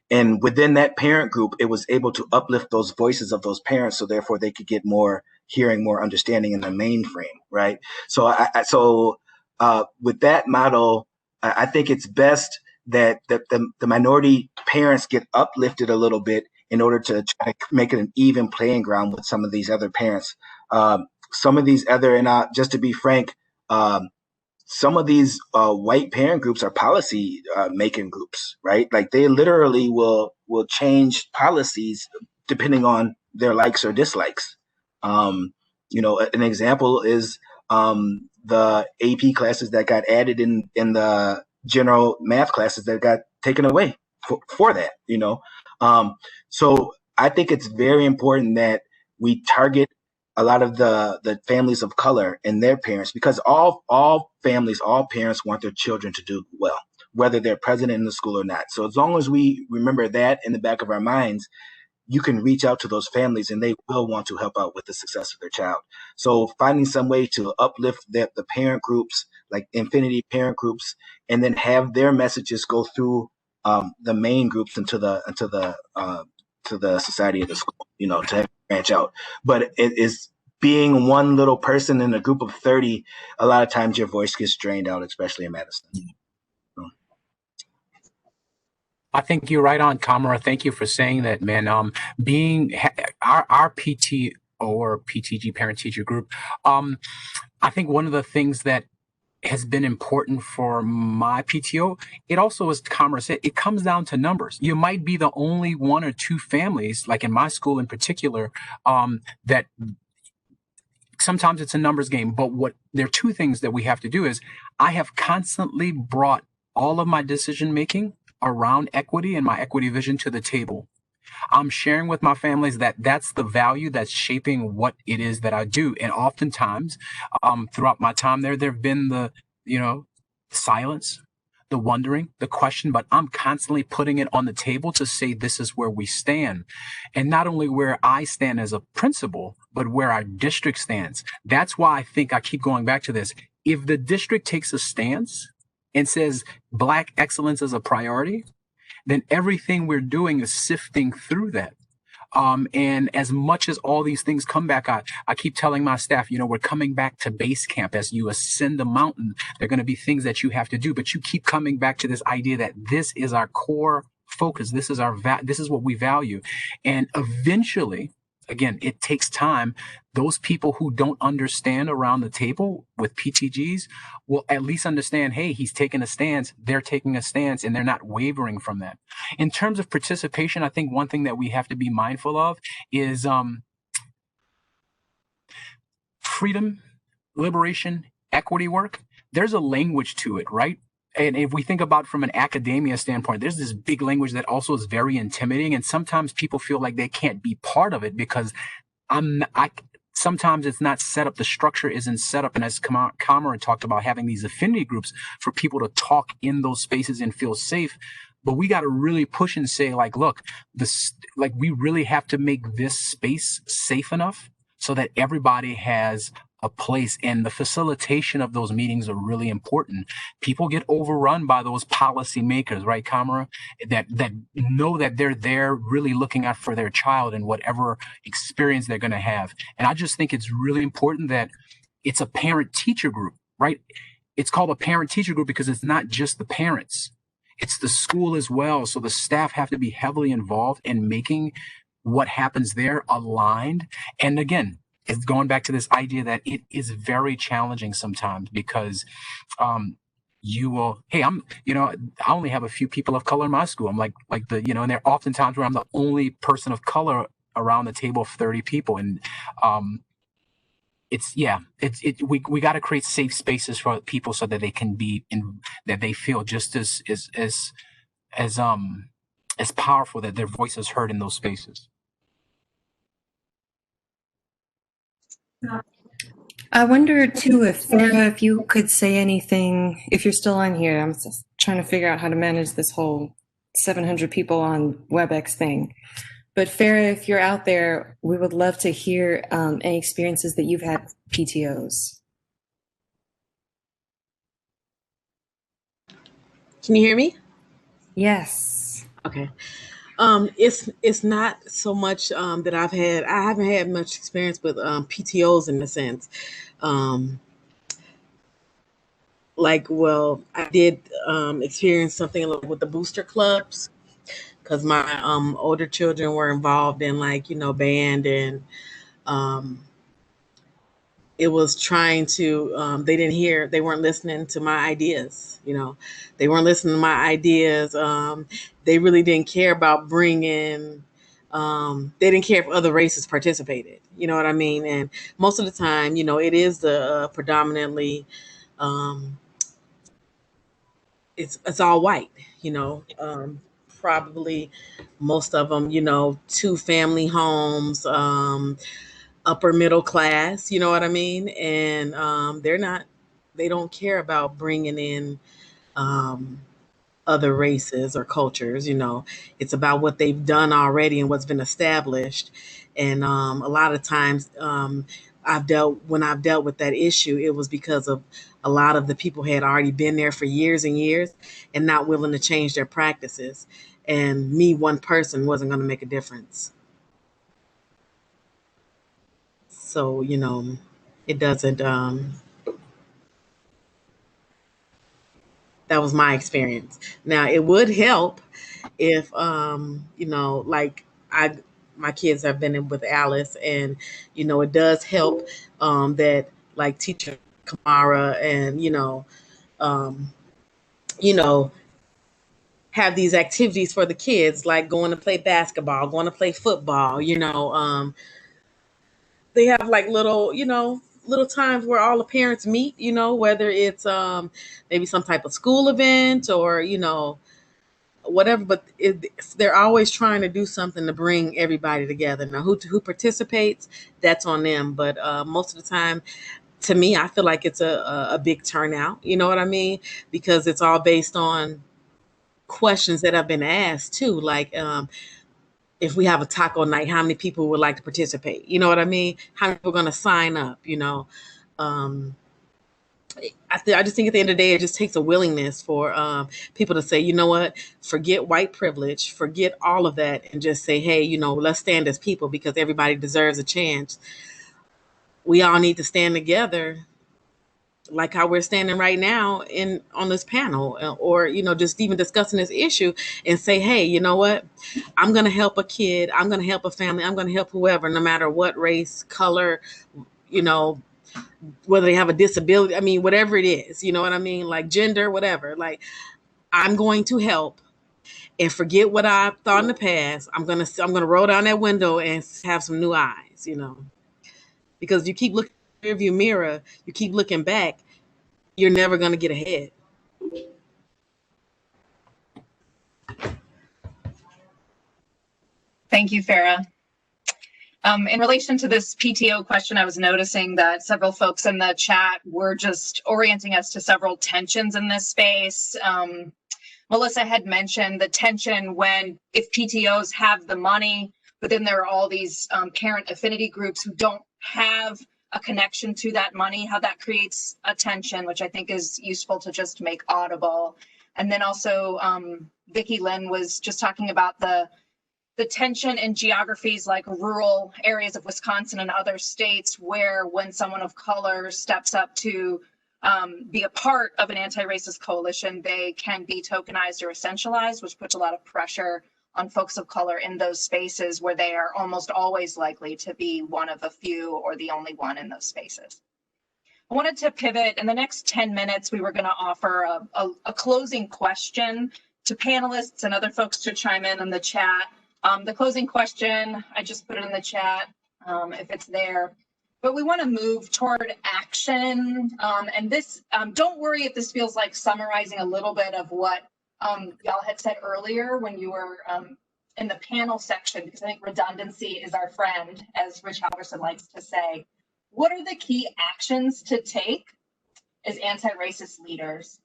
And within that parent group, it was able to uplift those voices of those parents, so therefore they could get more hearing, more understanding in the mainframe, right? So with that model, I think it's best that the minority parents get uplifted a little bit in order to try to make it an even playing ground with some of these other parents. Some of these other, and just to be frank, some of these white parent groups are policy making groups, right? Like they literally will change policies depending on their likes or dislikes. An example is the AP classes that got added in the general math classes that got taken away for that, So I think it's very important that we target a lot of the families of color and their parents, because all families, all parents want their children to do well, whether they're present in the school or not. So as long as we remember that in the back of our minds, you can reach out to those families and they will want to help out with the success of their child. So finding some way to uplift the parent groups, like infinity parent groups, and then have their messages go through the main groups into the society of the school, to branch out. But it is being one little person in a group of 30, a lot of times your voice gets drained out, especially in Madison. I think you're right on, Kamara. Thank you for saying that, man. Our PT or PTG, parent teacher group, I think one of the things that has been important for my PTO, it also, as Kamara said, it comes down to numbers. You might be the only one or two families, like in my school in particular, that sometimes it's a numbers game. But there are two things that we have to do is I have constantly brought all of my decision making around equity and my equity vision to the table. I'm sharing with my families that that's the value that's shaping what it is that I do. And oftentimes, throughout my time there have been the silence, the wondering, the question, but I'm constantly putting it on the table to say this is where we stand. And not only where I stand as a principal, but where our district stands. That's why I think I keep going back to this. If the district takes a stance and says Black excellence is a priority, then everything we're doing is sifting through that. And as much as all these things come back, I keep telling my staff, we're coming back to base camp. As you ascend the mountain, there are going to be things that you have to do, but you keep coming back to this idea that this is our core focus. This is this is what we value. And eventually, again, it takes time. Those people who don't understand around the table with PTGs will at least understand, hey, he's taking a stance, they're taking a stance, and they're not wavering from that. In terms of participation, I think one thing that we have to be mindful of is freedom, liberation, equity work. There's a language to it, right? And if we think about from an academia standpoint, there's this big language that also is very intimidating. And sometimes people feel like they can't be part of it because sometimes it's not set up. The structure isn't set up. And as Kamara talked about, having these affinity groups for people to talk in those spaces and feel safe. But we got to really push and say, look, we really have to make this space safe enough so that everybody has a place, and the facilitation of those meetings are really important. People get overrun by those policy makers, right, Kamara, that know that they're there really looking out for their child and whatever experience they're going to have. And I just think it's really important that it's a parent-teacher group, right? It's called a parent-teacher group because it's not just the parents. it's the school as well. So the staff have to be heavily involved in making what happens there aligned. And again, it's going back to this idea that it is very challenging sometimes because you will, hey, I only have a few people of color in my school. I'm like and there are often times where I'm the only person of color around the table of 30 people. And we got to create safe spaces for people so that they can be that they feel just as powerful, that their voice is heard in those spaces. I wonder too if you could say anything, if you're still on here. I'm just trying to figure out how to manage this whole 700 people on WebEx thing. But Farah, if you're out there, we would love to hear any experiences that you've had with PTOs. Can you hear me? Yes. Okay. It's not so much that I haven't had much experience with PTOs in a sense. I did experience something with the booster clubs, because my older children were involved in band, and it was trying to they weren't listening to my ideas. They weren't listening to my ideas. They really didn't care about bringing they didn't care if other races participated. You know what I mean? And most of the time, it is the predominantly it's all white, probably most of them, two family homes, upper middle class, you know what I mean? And they don't care about bringing in other races or cultures. It's about what they've done already and what's been established. And a lot of times when I've dealt with that issue, it was because of a lot of the people had already been there for years and years and not willing to change their practices. And me, one person, wasn't going to make a difference. So, it doesn't, that was my experience. Now, it would help if, my kids have been in with Alice, and, it does help that teacher Kamara and, have these activities for the kids, like going to play basketball, going to play football, they have little times where all the parents meet, whether it's maybe some type of school event or, whatever, but they're always trying to do something to bring everybody together. Now, who participates, that's on them. But most of the time, to me, I feel like it's a big turnout. You know what I mean? Because it's all based on questions that have been asked too. Like, if we have a taco night, how many people would like to participate? You know what I mean? How many people are going to sign up? I just think at the end of the day, it just takes a willingness for people to say, you know what, forget white privilege, forget all of that, and just say, hey, let's stand as people, because everybody deserves a chance. We all need to stand together, like how we're standing right now on this panel, or just even discussing this issue, and say, hey, you know what, I'm going to help a kid, I'm going to help a family, I'm going to help whoever, no matter what race, color, whether they have a disability, I mean, whatever it is, you know what I mean? Like gender, whatever, like I'm going to help and forget what I thought in the past. I'm going to roll down that window and have some new eyes, because you keep looking in the rearview mirror, you keep looking back, you're never going to get ahead. Thank you, Farah. In relation to this PTO question, I was noticing that several folks in the chat were just orienting us to several tensions in this space. Melissa had mentioned the tension if PTOs have the money, but then there are all these parent affinity groups who don't have a connection to that money, how that creates a tension, which I think is useful to just make audible. And then also Vicki Lynn was just talking about the tension in geographies like rural areas of Wisconsin and other states, where when someone of color steps up to be a part of an anti-racist coalition, they can be tokenized or essentialized, which puts a lot of pressure on folks of color in those spaces where they are almost always likely to be one of a few or the only one in those spaces. I wanted to pivot. In the next 10 minutes, we were going to offer a closing question to panelists and other folks to chime in the chat. The closing question, I just put it in the chat if it's there. But we want to move toward action. And this, don't worry if this feels like summarizing a little bit of what y'all had said earlier when you were in the panel section, because I think redundancy is our friend, as Rich Halverson likes to say. What are the key actions to take as anti-racist leaders?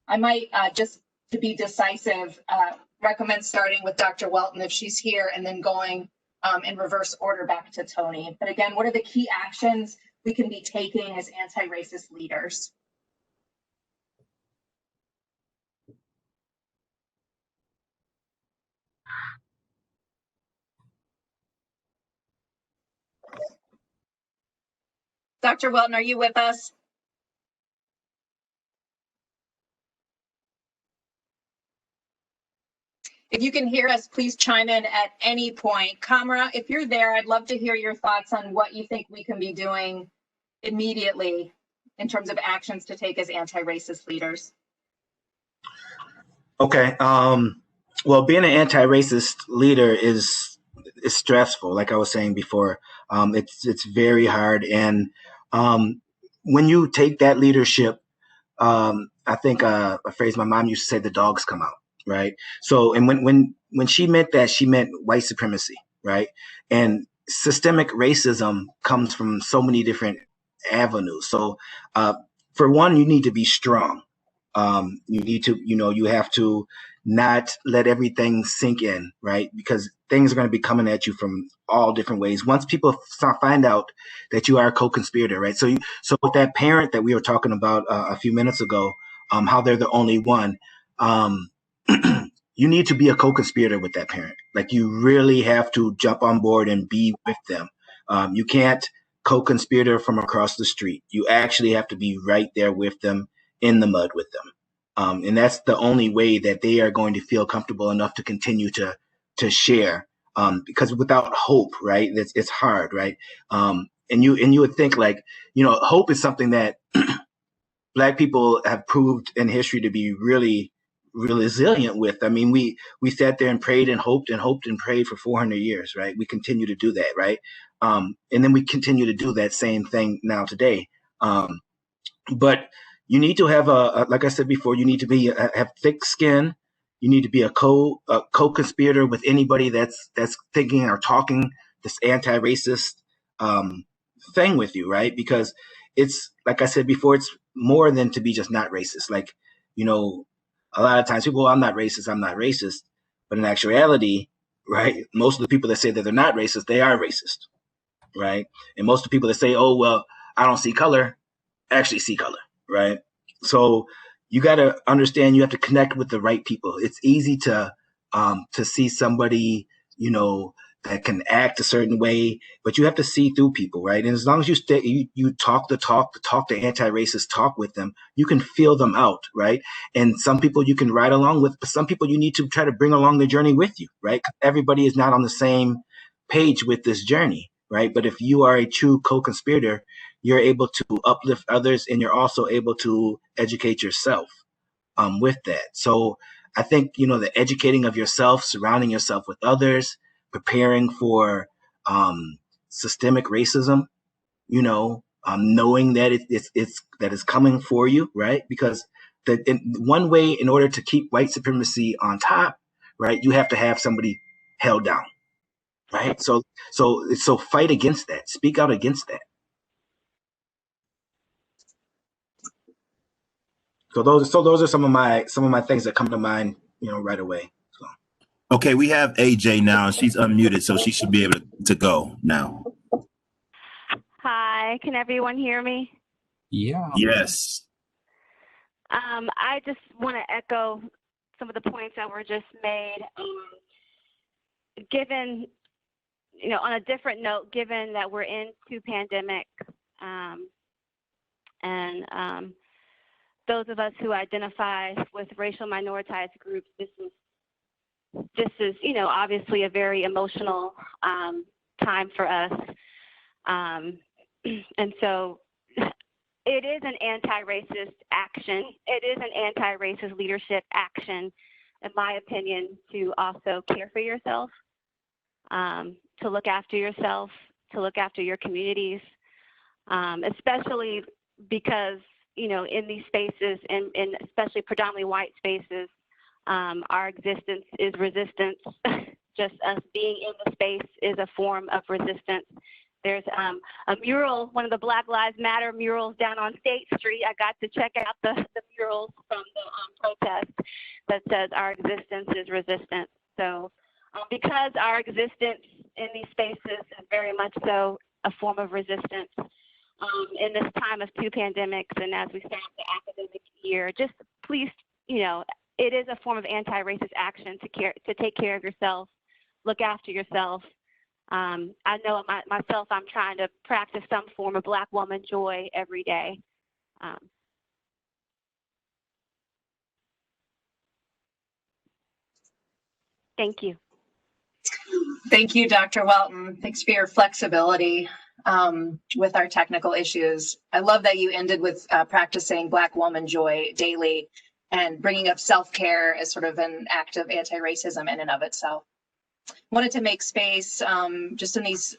I might, just to be decisive, recommend starting with Dr. Welton if she's here, and then going in reverse order back to Tony. But again, what are the key actions we can be taking as anti-racist leaders? Dr. Welton, are you with us? If you can hear us, please chime in at any point. Kamra, if you're there, I'd love to hear your thoughts on what you think we can be doing immediately in terms of actions to take as anti-racist leaders. Okay. Well, being an anti-racist leader is stressful. Like I was saying before, it's very hard. And when you take that leadership, I think a phrase my mom used to say, the dogs come out, right? So, and when she meant that, she meant white supremacy, right? And systemic racism comes from so many different avenues. So, for one, you need to be strong. You need to, you have to not let everything sink in, right? Because things are going to be coming at you from all different ways. Once people find out that you are a co-conspirator, right? So with that parent that we were talking about a few minutes ago, how they're the only one, you need to be a co-conspirator with that parent. Like, you really have to jump on board and be with them. You can't co-conspirator from across the street. You actually have to be right there with them, in the mud with them. And that's the only way that they are going to feel comfortable enough to continue to share. Because without hope, right, it's hard, right? And you would think, like, hope is something that Black people have proved in history to be really, really resilient with. I mean, we sat there and prayed and hoped and prayed for 400 years, right? We continue to do that, right? And then we continue to do that same thing now today. But you need to have like I said before, you need to have thick skin. You need to be a co-conspirator with anybody that's thinking or talking this anti-racist thing with you, right? Because it's, like I said before, it's more than to be just not racist. Like, a lot of times people, I'm not racist. But in actuality, right, most of the people that say that they're not racist, they are racist, right? And most of the people that say, oh, well, I don't see color, actually see color, right? So you got to understand, you have to connect with the right people. It's easy to see somebody, that can act a certain way, but you have to see through people, right? And as long as you talk the the anti-racist talk with them, you can feel them out, right? And some people you can ride along with, but some people you need to try to bring along the journey with you, right? Everybody is not on the same page with this journey, right? But if you are a true co-conspirator, you're able to uplift others, and you're also able to educate yourself with that. So I think, the educating of yourself, surrounding yourself with others, preparing for systemic racism, knowing that it's coming for you, right? Because one way, in order to keep white supremacy on top, right, you have to have somebody held down, right? So fight against that. Speak out against that. So those are some of my things that come to mind, right away. So. Okay, we have AJ now. She's unmuted, so she should be able to go now. Hi, can everyone hear me? Yeah. Yes. I just want to echo some of the points that were just made. Given, on a different note, given that we're in two pandemics, And those of us who identify with racial minoritized groups, this is, you know, obviously a very emotional time for us. And so it is an anti-racist action. It is an anti-racist leadership action, in my opinion, to also care for yourself, to look after yourself, to look after your communities, especially because, you know, in these spaces, and especially predominantly white spaces, our existence is resistance. Just us being in the space is a form of resistance. There's a mural, one of the Black Lives Matter murals down on State Street. I got to check out the murals from the protest that says our existence is resistance. So because our existence in these spaces is very much so a form of resistance, in this time of two pandemics and as we start the academic year, just please, you know, it is a form of anti-racist action to take care of yourself, look after yourself. I know myself, I'm trying to practice some form of Black woman joy every day. Thank you. Thank you, Dr. Welton. Thanks for your flexibility with our technical issues. I love that you ended with practicing Black woman joy daily and bringing up self-care as sort of an act of anti-racism in and of itself. Wanted to make space just in these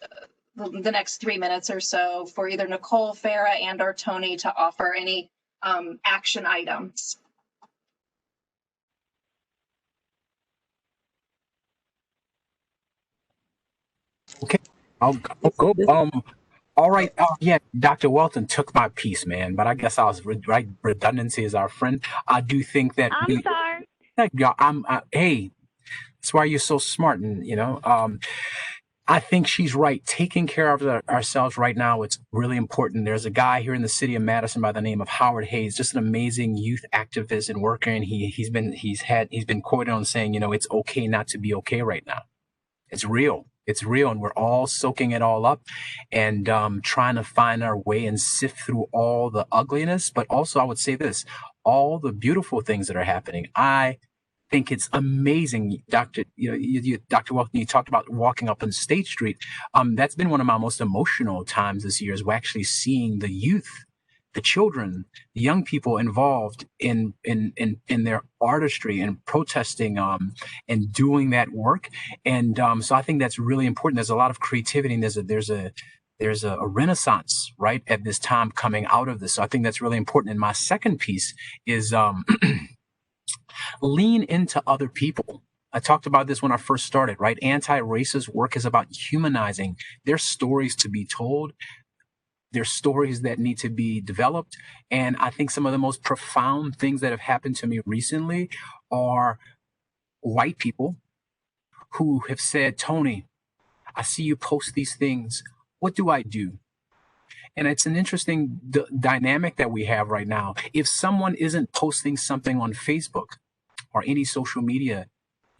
the next 3 minutes or so for either Nicole, Farah, and or Tony to offer any action items. Okay, I'll go. All right. Yeah, Dr. Welton took my piece, man. But I guess I was right. Redundancy is our friend. I do think that I'm sorry. Hey, that's why you're so smart, and you know. I think she's right. Taking care of ourselves right now, it's really important. There's a guy here in the city of Madison by the name of Howard Hayes, just an amazing youth activist and worker, and he's been quoted on saying, you know, it's okay not to be okay right now. It's real. It's real, and we're all soaking it all up and trying to find our way and sift through all the ugliness. But also, I would say this, all the beautiful things that are happening. I think it's amazing, Dr. Dr. Welton, you talked about walking up on State Street. That's been one of my most emotional times this year, is we're actually seeing the youth, the children, the young people involved in their artistry and protesting and doing that work. And so I think that's really important. There's a lot of creativity, and there's a renaissance, right, at this time coming out of this. So I think that's really important. And my second piece is lean into other people. I talked about this when I first started, right? Anti-racist work is about humanizing. There's stories to be told. There's stories that need to be developed. And I think some of the most profound things that have happened to me recently are white people who have said, Tony, I see you post these things. What do I do? And it's an interesting dynamic that we have right now. If someone isn't posting something on Facebook or any social media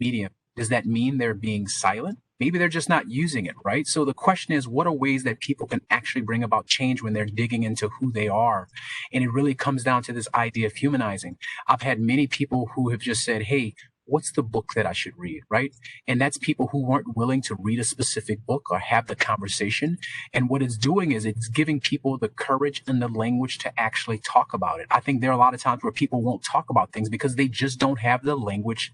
medium, does that mean they're being silent? Maybe they're just not using it, right? So the question is, what are ways that people can actually bring about change when they're digging into who they are? And it really comes down to this idea of humanizing. I've had many people who have just said, hey, what's the book that I should read, right? And that's people who weren't willing to read a specific book or have the conversation. And what it's doing is it's giving people the courage and the language to actually talk about it. I think there are a lot of times where people won't talk about things because they just don't have the language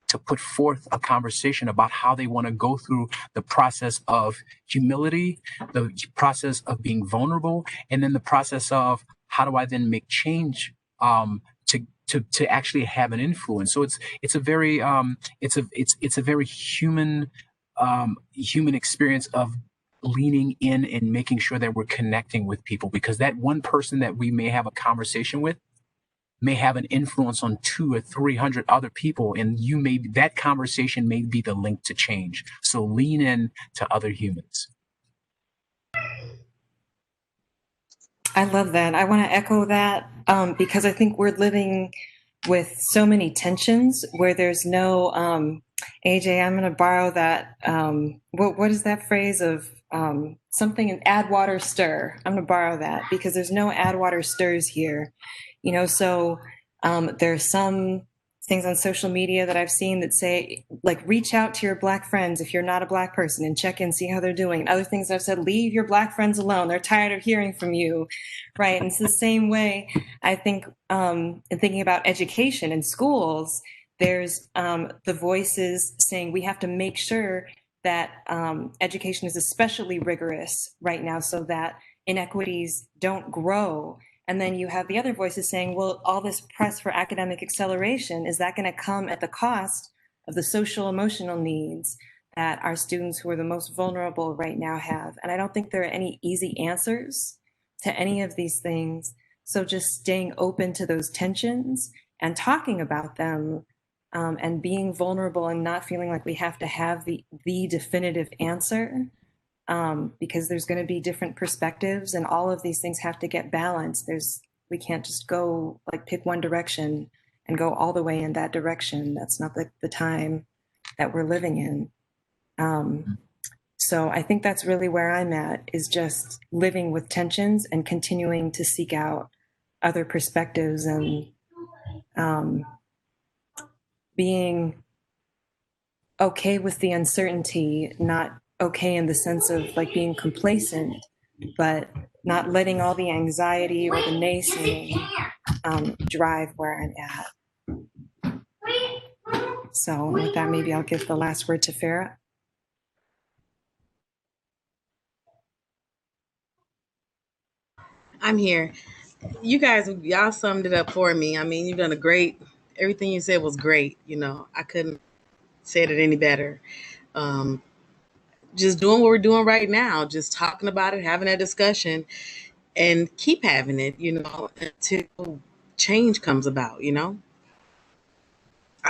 to put forth a conversation about how they want to go through the process of humility, the process of being vulnerable, and then the process of how do I then make change to actually have an influence. So it's a very human experience of leaning in and making sure that we're connecting with people, because that one person that we may have a conversation with may have an influence on 200 or 300 other people, and that conversation may be the link to change. So lean in to other humans. I love that. I want to echo that because I think we're living with so many tensions where there's no, AJ, I'm going to borrow that, what is that phrase of something, add water stir. I'm going to borrow that because there's no add water stirs here. So there's some things on social media that I've seen that say, like, reach out to your Black friends if you're not a Black person and check in, see how they're doing. And other things I've said, leave your Black friends alone. They're tired of hearing from you, right? And it's the same way, I think, in thinking about education in schools, there's the voices saying we have to make sure that education is especially rigorous right now so that inequities don't grow. And then you have the other voices saying, well, all this press for academic acceleration, is that going to come at the cost of the social emotional needs that our students who are the most vulnerable right now have? And I don't think there are any easy answers to any of these things. So just staying open to those tensions and talking about them, and being vulnerable and not feeling like we have to have the definitive answer. Because there's going to be different perspectives and all of these things have to get balanced. We can't just go like pick one direction and go all the way in that direction. That's not the time that we're living in. So I think that's really where I'm at, is just living with tensions and continuing to seek out other perspectives and being okay with the uncertainty, not okay in the sense of like being complacent, but not letting all the anxiety or the naysaying drive where I'm at. So with that, maybe I'll give the last word to Farah. I'm here. You guys, y'all summed it up for me. I mean, you've done everything you said was great. I couldn't say it any better. Just doing what we're doing right now, just talking about it, having that discussion, and keep having it, until change comes about. I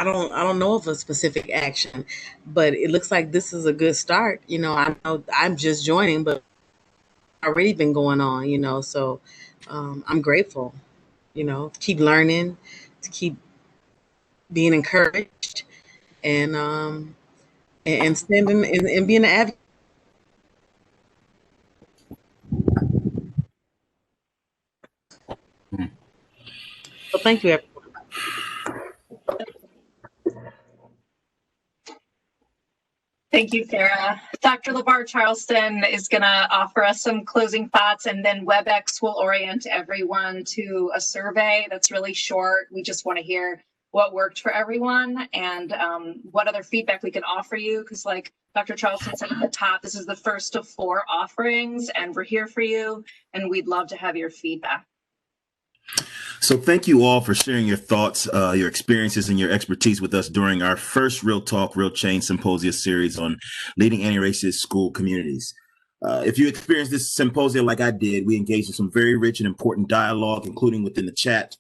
don't know of a specific action, but it looks like this is a good start. I know I'm just joining, but already been going on. So I'm grateful. Keep learning, to keep being encouraged, and standing and being an advocate. So thank you, everyone. Thank you, Farah. Dr. LaVar Charleston is going to offer us some closing thoughts, and then WebEx will orient everyone to a survey that's really short. We just want to hear what worked for everyone and what other feedback we can offer you. Because like Dr. Charleston said at the top, this is the first of 4 offerings, and we're here for you, and we'd love to have your feedback. So thank you all for sharing your thoughts, your experiences, and your expertise with us during our first Real Talk, Real Change Symposia series on leading anti-racist school communities. If you experienced this symposia like I did, we engaged in some very rich and important dialogue, including within the chat,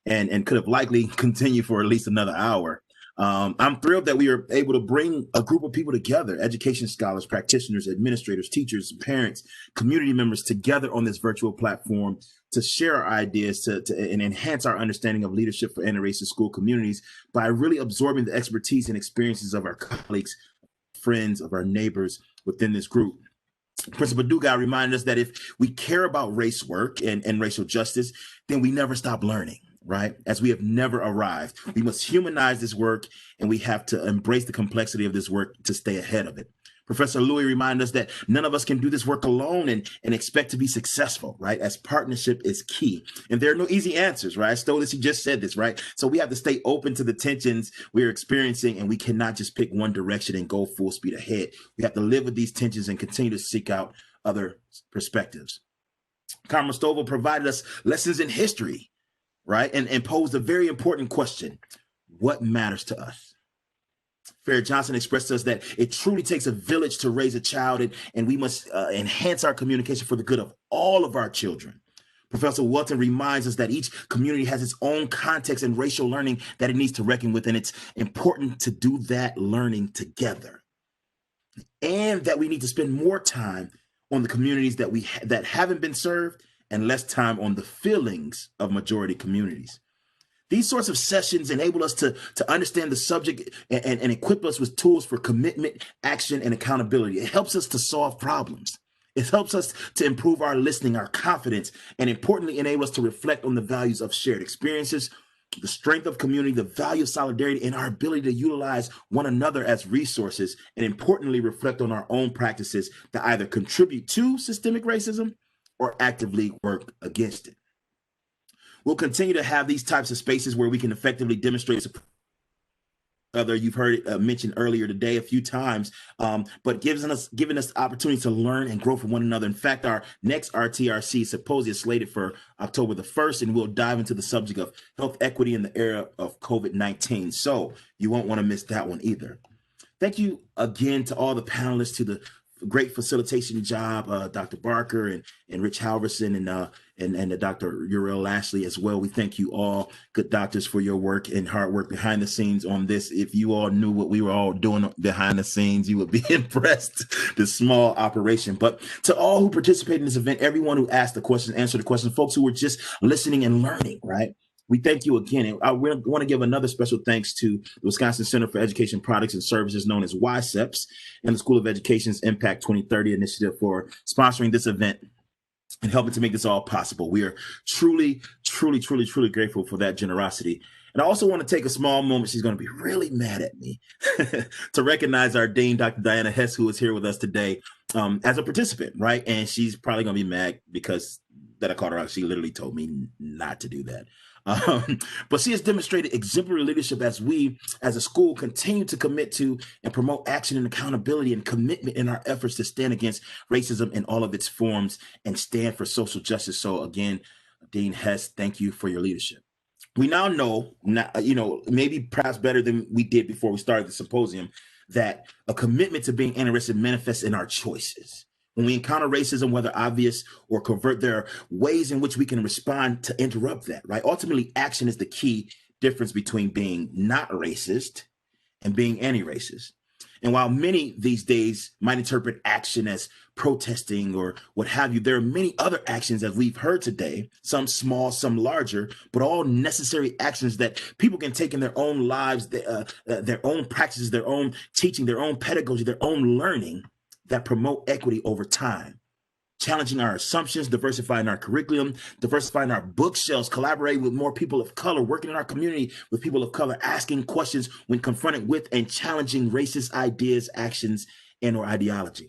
and could have likely continued for at least another hour. I'm thrilled that we were able to bring a group of people together, education scholars, practitioners, administrators, teachers, parents, community members together on this virtual platform to share our ideas and enhance our understanding of leadership for anti-racist school communities by really absorbing the expertise and experiences of our colleagues, friends, of our neighbors within this group. Principal Dugas reminded us that if we care about race work and racial justice, then we never stop learning, right? As we have never arrived. We must humanize this work, and we have to embrace the complexity of this work to stay ahead of it. Professor Louis reminded us that none of us can do this work alone and expect to be successful, right? As partnership is key. And there are no easy answers, right? Stolas, he just said this, right? So we have to stay open to the tensions we're experiencing, and we cannot just pick one direction and go full speed ahead. We have to live with these tensions and continue to seek out other perspectives. Carmen Stovall provided us lessons in history, right? And posed a very important question: what matters to us? Farah Johnson expressed to us that it truly takes a village to raise a child, and we must enhance our communication for the good of all of our children. Professor Welton reminds us that each community has its own context and racial learning that it needs to reckon with, and it's important to do that learning together. And that we need to spend more time on the communities that haven't been served and less time on the feelings of majority communities. These sorts of sessions enable us to understand the subject and equip us with tools for commitment, action, and accountability. It helps us to solve problems. It helps us to improve our listening, our confidence, and importantly, enable us to reflect on the values of shared experiences, the strength of community, the value of solidarity, and our ability to utilize one another as resources, and importantly, reflect on our own practices that either contribute to systemic racism or actively work against it. We'll continue to have these types of spaces where we can effectively demonstrate support. You've heard it mentioned earlier today a few times, but giving us the opportunity to learn and grow from one another. In fact, our next RTRC symposia is slated for October the 1st, and we'll dive into the subject of health equity in the era of COVID-19. So you won't want to miss that one either. Thank you again to all the panelists, to the great facilitation job, Dr. Barker and Rich Halverson and Dr. Uriel Lashley as well. We thank you all, good doctors, for your work and hard work behind the scenes on this. If you all knew what we were all doing behind the scenes, you would be impressed, this small operation. But to all who participated in this event, everyone who asked the questions, answered the questions, folks who were just listening and learning, right? We thank you again. And I want to give another special thanks to the Wisconsin Center for Education Products and Services, known as WICEPS, and the School of Education's Impact 2030 initiative for sponsoring this event and helping to make this all possible. We are truly, truly, truly, truly grateful for that generosity. And I also want to take a small moment, she's going to be really mad at me, to recognize our Dean, Dr. Diana Hess, who is here with us today as a participant, right? And she's probably going to be mad because that I called her out. She literally told me not to do that. But she has demonstrated exemplary leadership as we, as a school, continue to commit to and promote action and accountability and commitment in our efforts to stand against racism in all of its forms and stand for social justice. So again, Dean Hess, thank you for your leadership. We now know, maybe perhaps better than we did before we started the symposium, that a commitment to being anti-racist manifests in our choices. When we encounter racism, whether obvious or covert, there are ways in which we can respond to interrupt that, right? Ultimately, action is the key difference between being not racist and being anti-racist. And while many these days might interpret action as protesting or what have you, there are many other actions, as we've heard today, some small, some larger, but all necessary actions that people can take in their own lives, their own practices, their own teaching, their own pedagogy, their own learning, that promote equity over time, challenging our assumptions, diversifying our curriculum, diversifying our bookshelves, collaborating with more people of color, working in our community with people of color, asking questions when confronted with and challenging racist ideas, actions, and or ideology.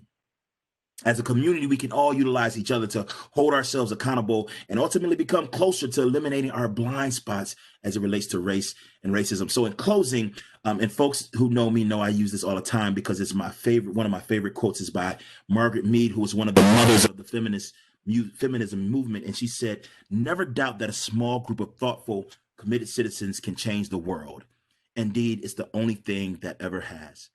As a community, we can all utilize each other to hold ourselves accountable and ultimately become closer to eliminating our blind spots as it relates to race and racism. So in closing, and folks who know me know I use this all the time because it's my favorite. One of my favorite quotes is by Margaret Mead, who was one of the mothers of the feminism movement. And she said, "Never doubt that a small group of thoughtful, committed citizens can change the world. Indeed, it's the only thing that ever has."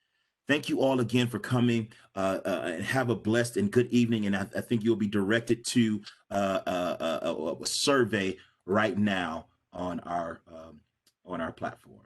Thank you all again for coming, and have a blessed and good evening. And I think you'll be directed to a survey right now on our platform.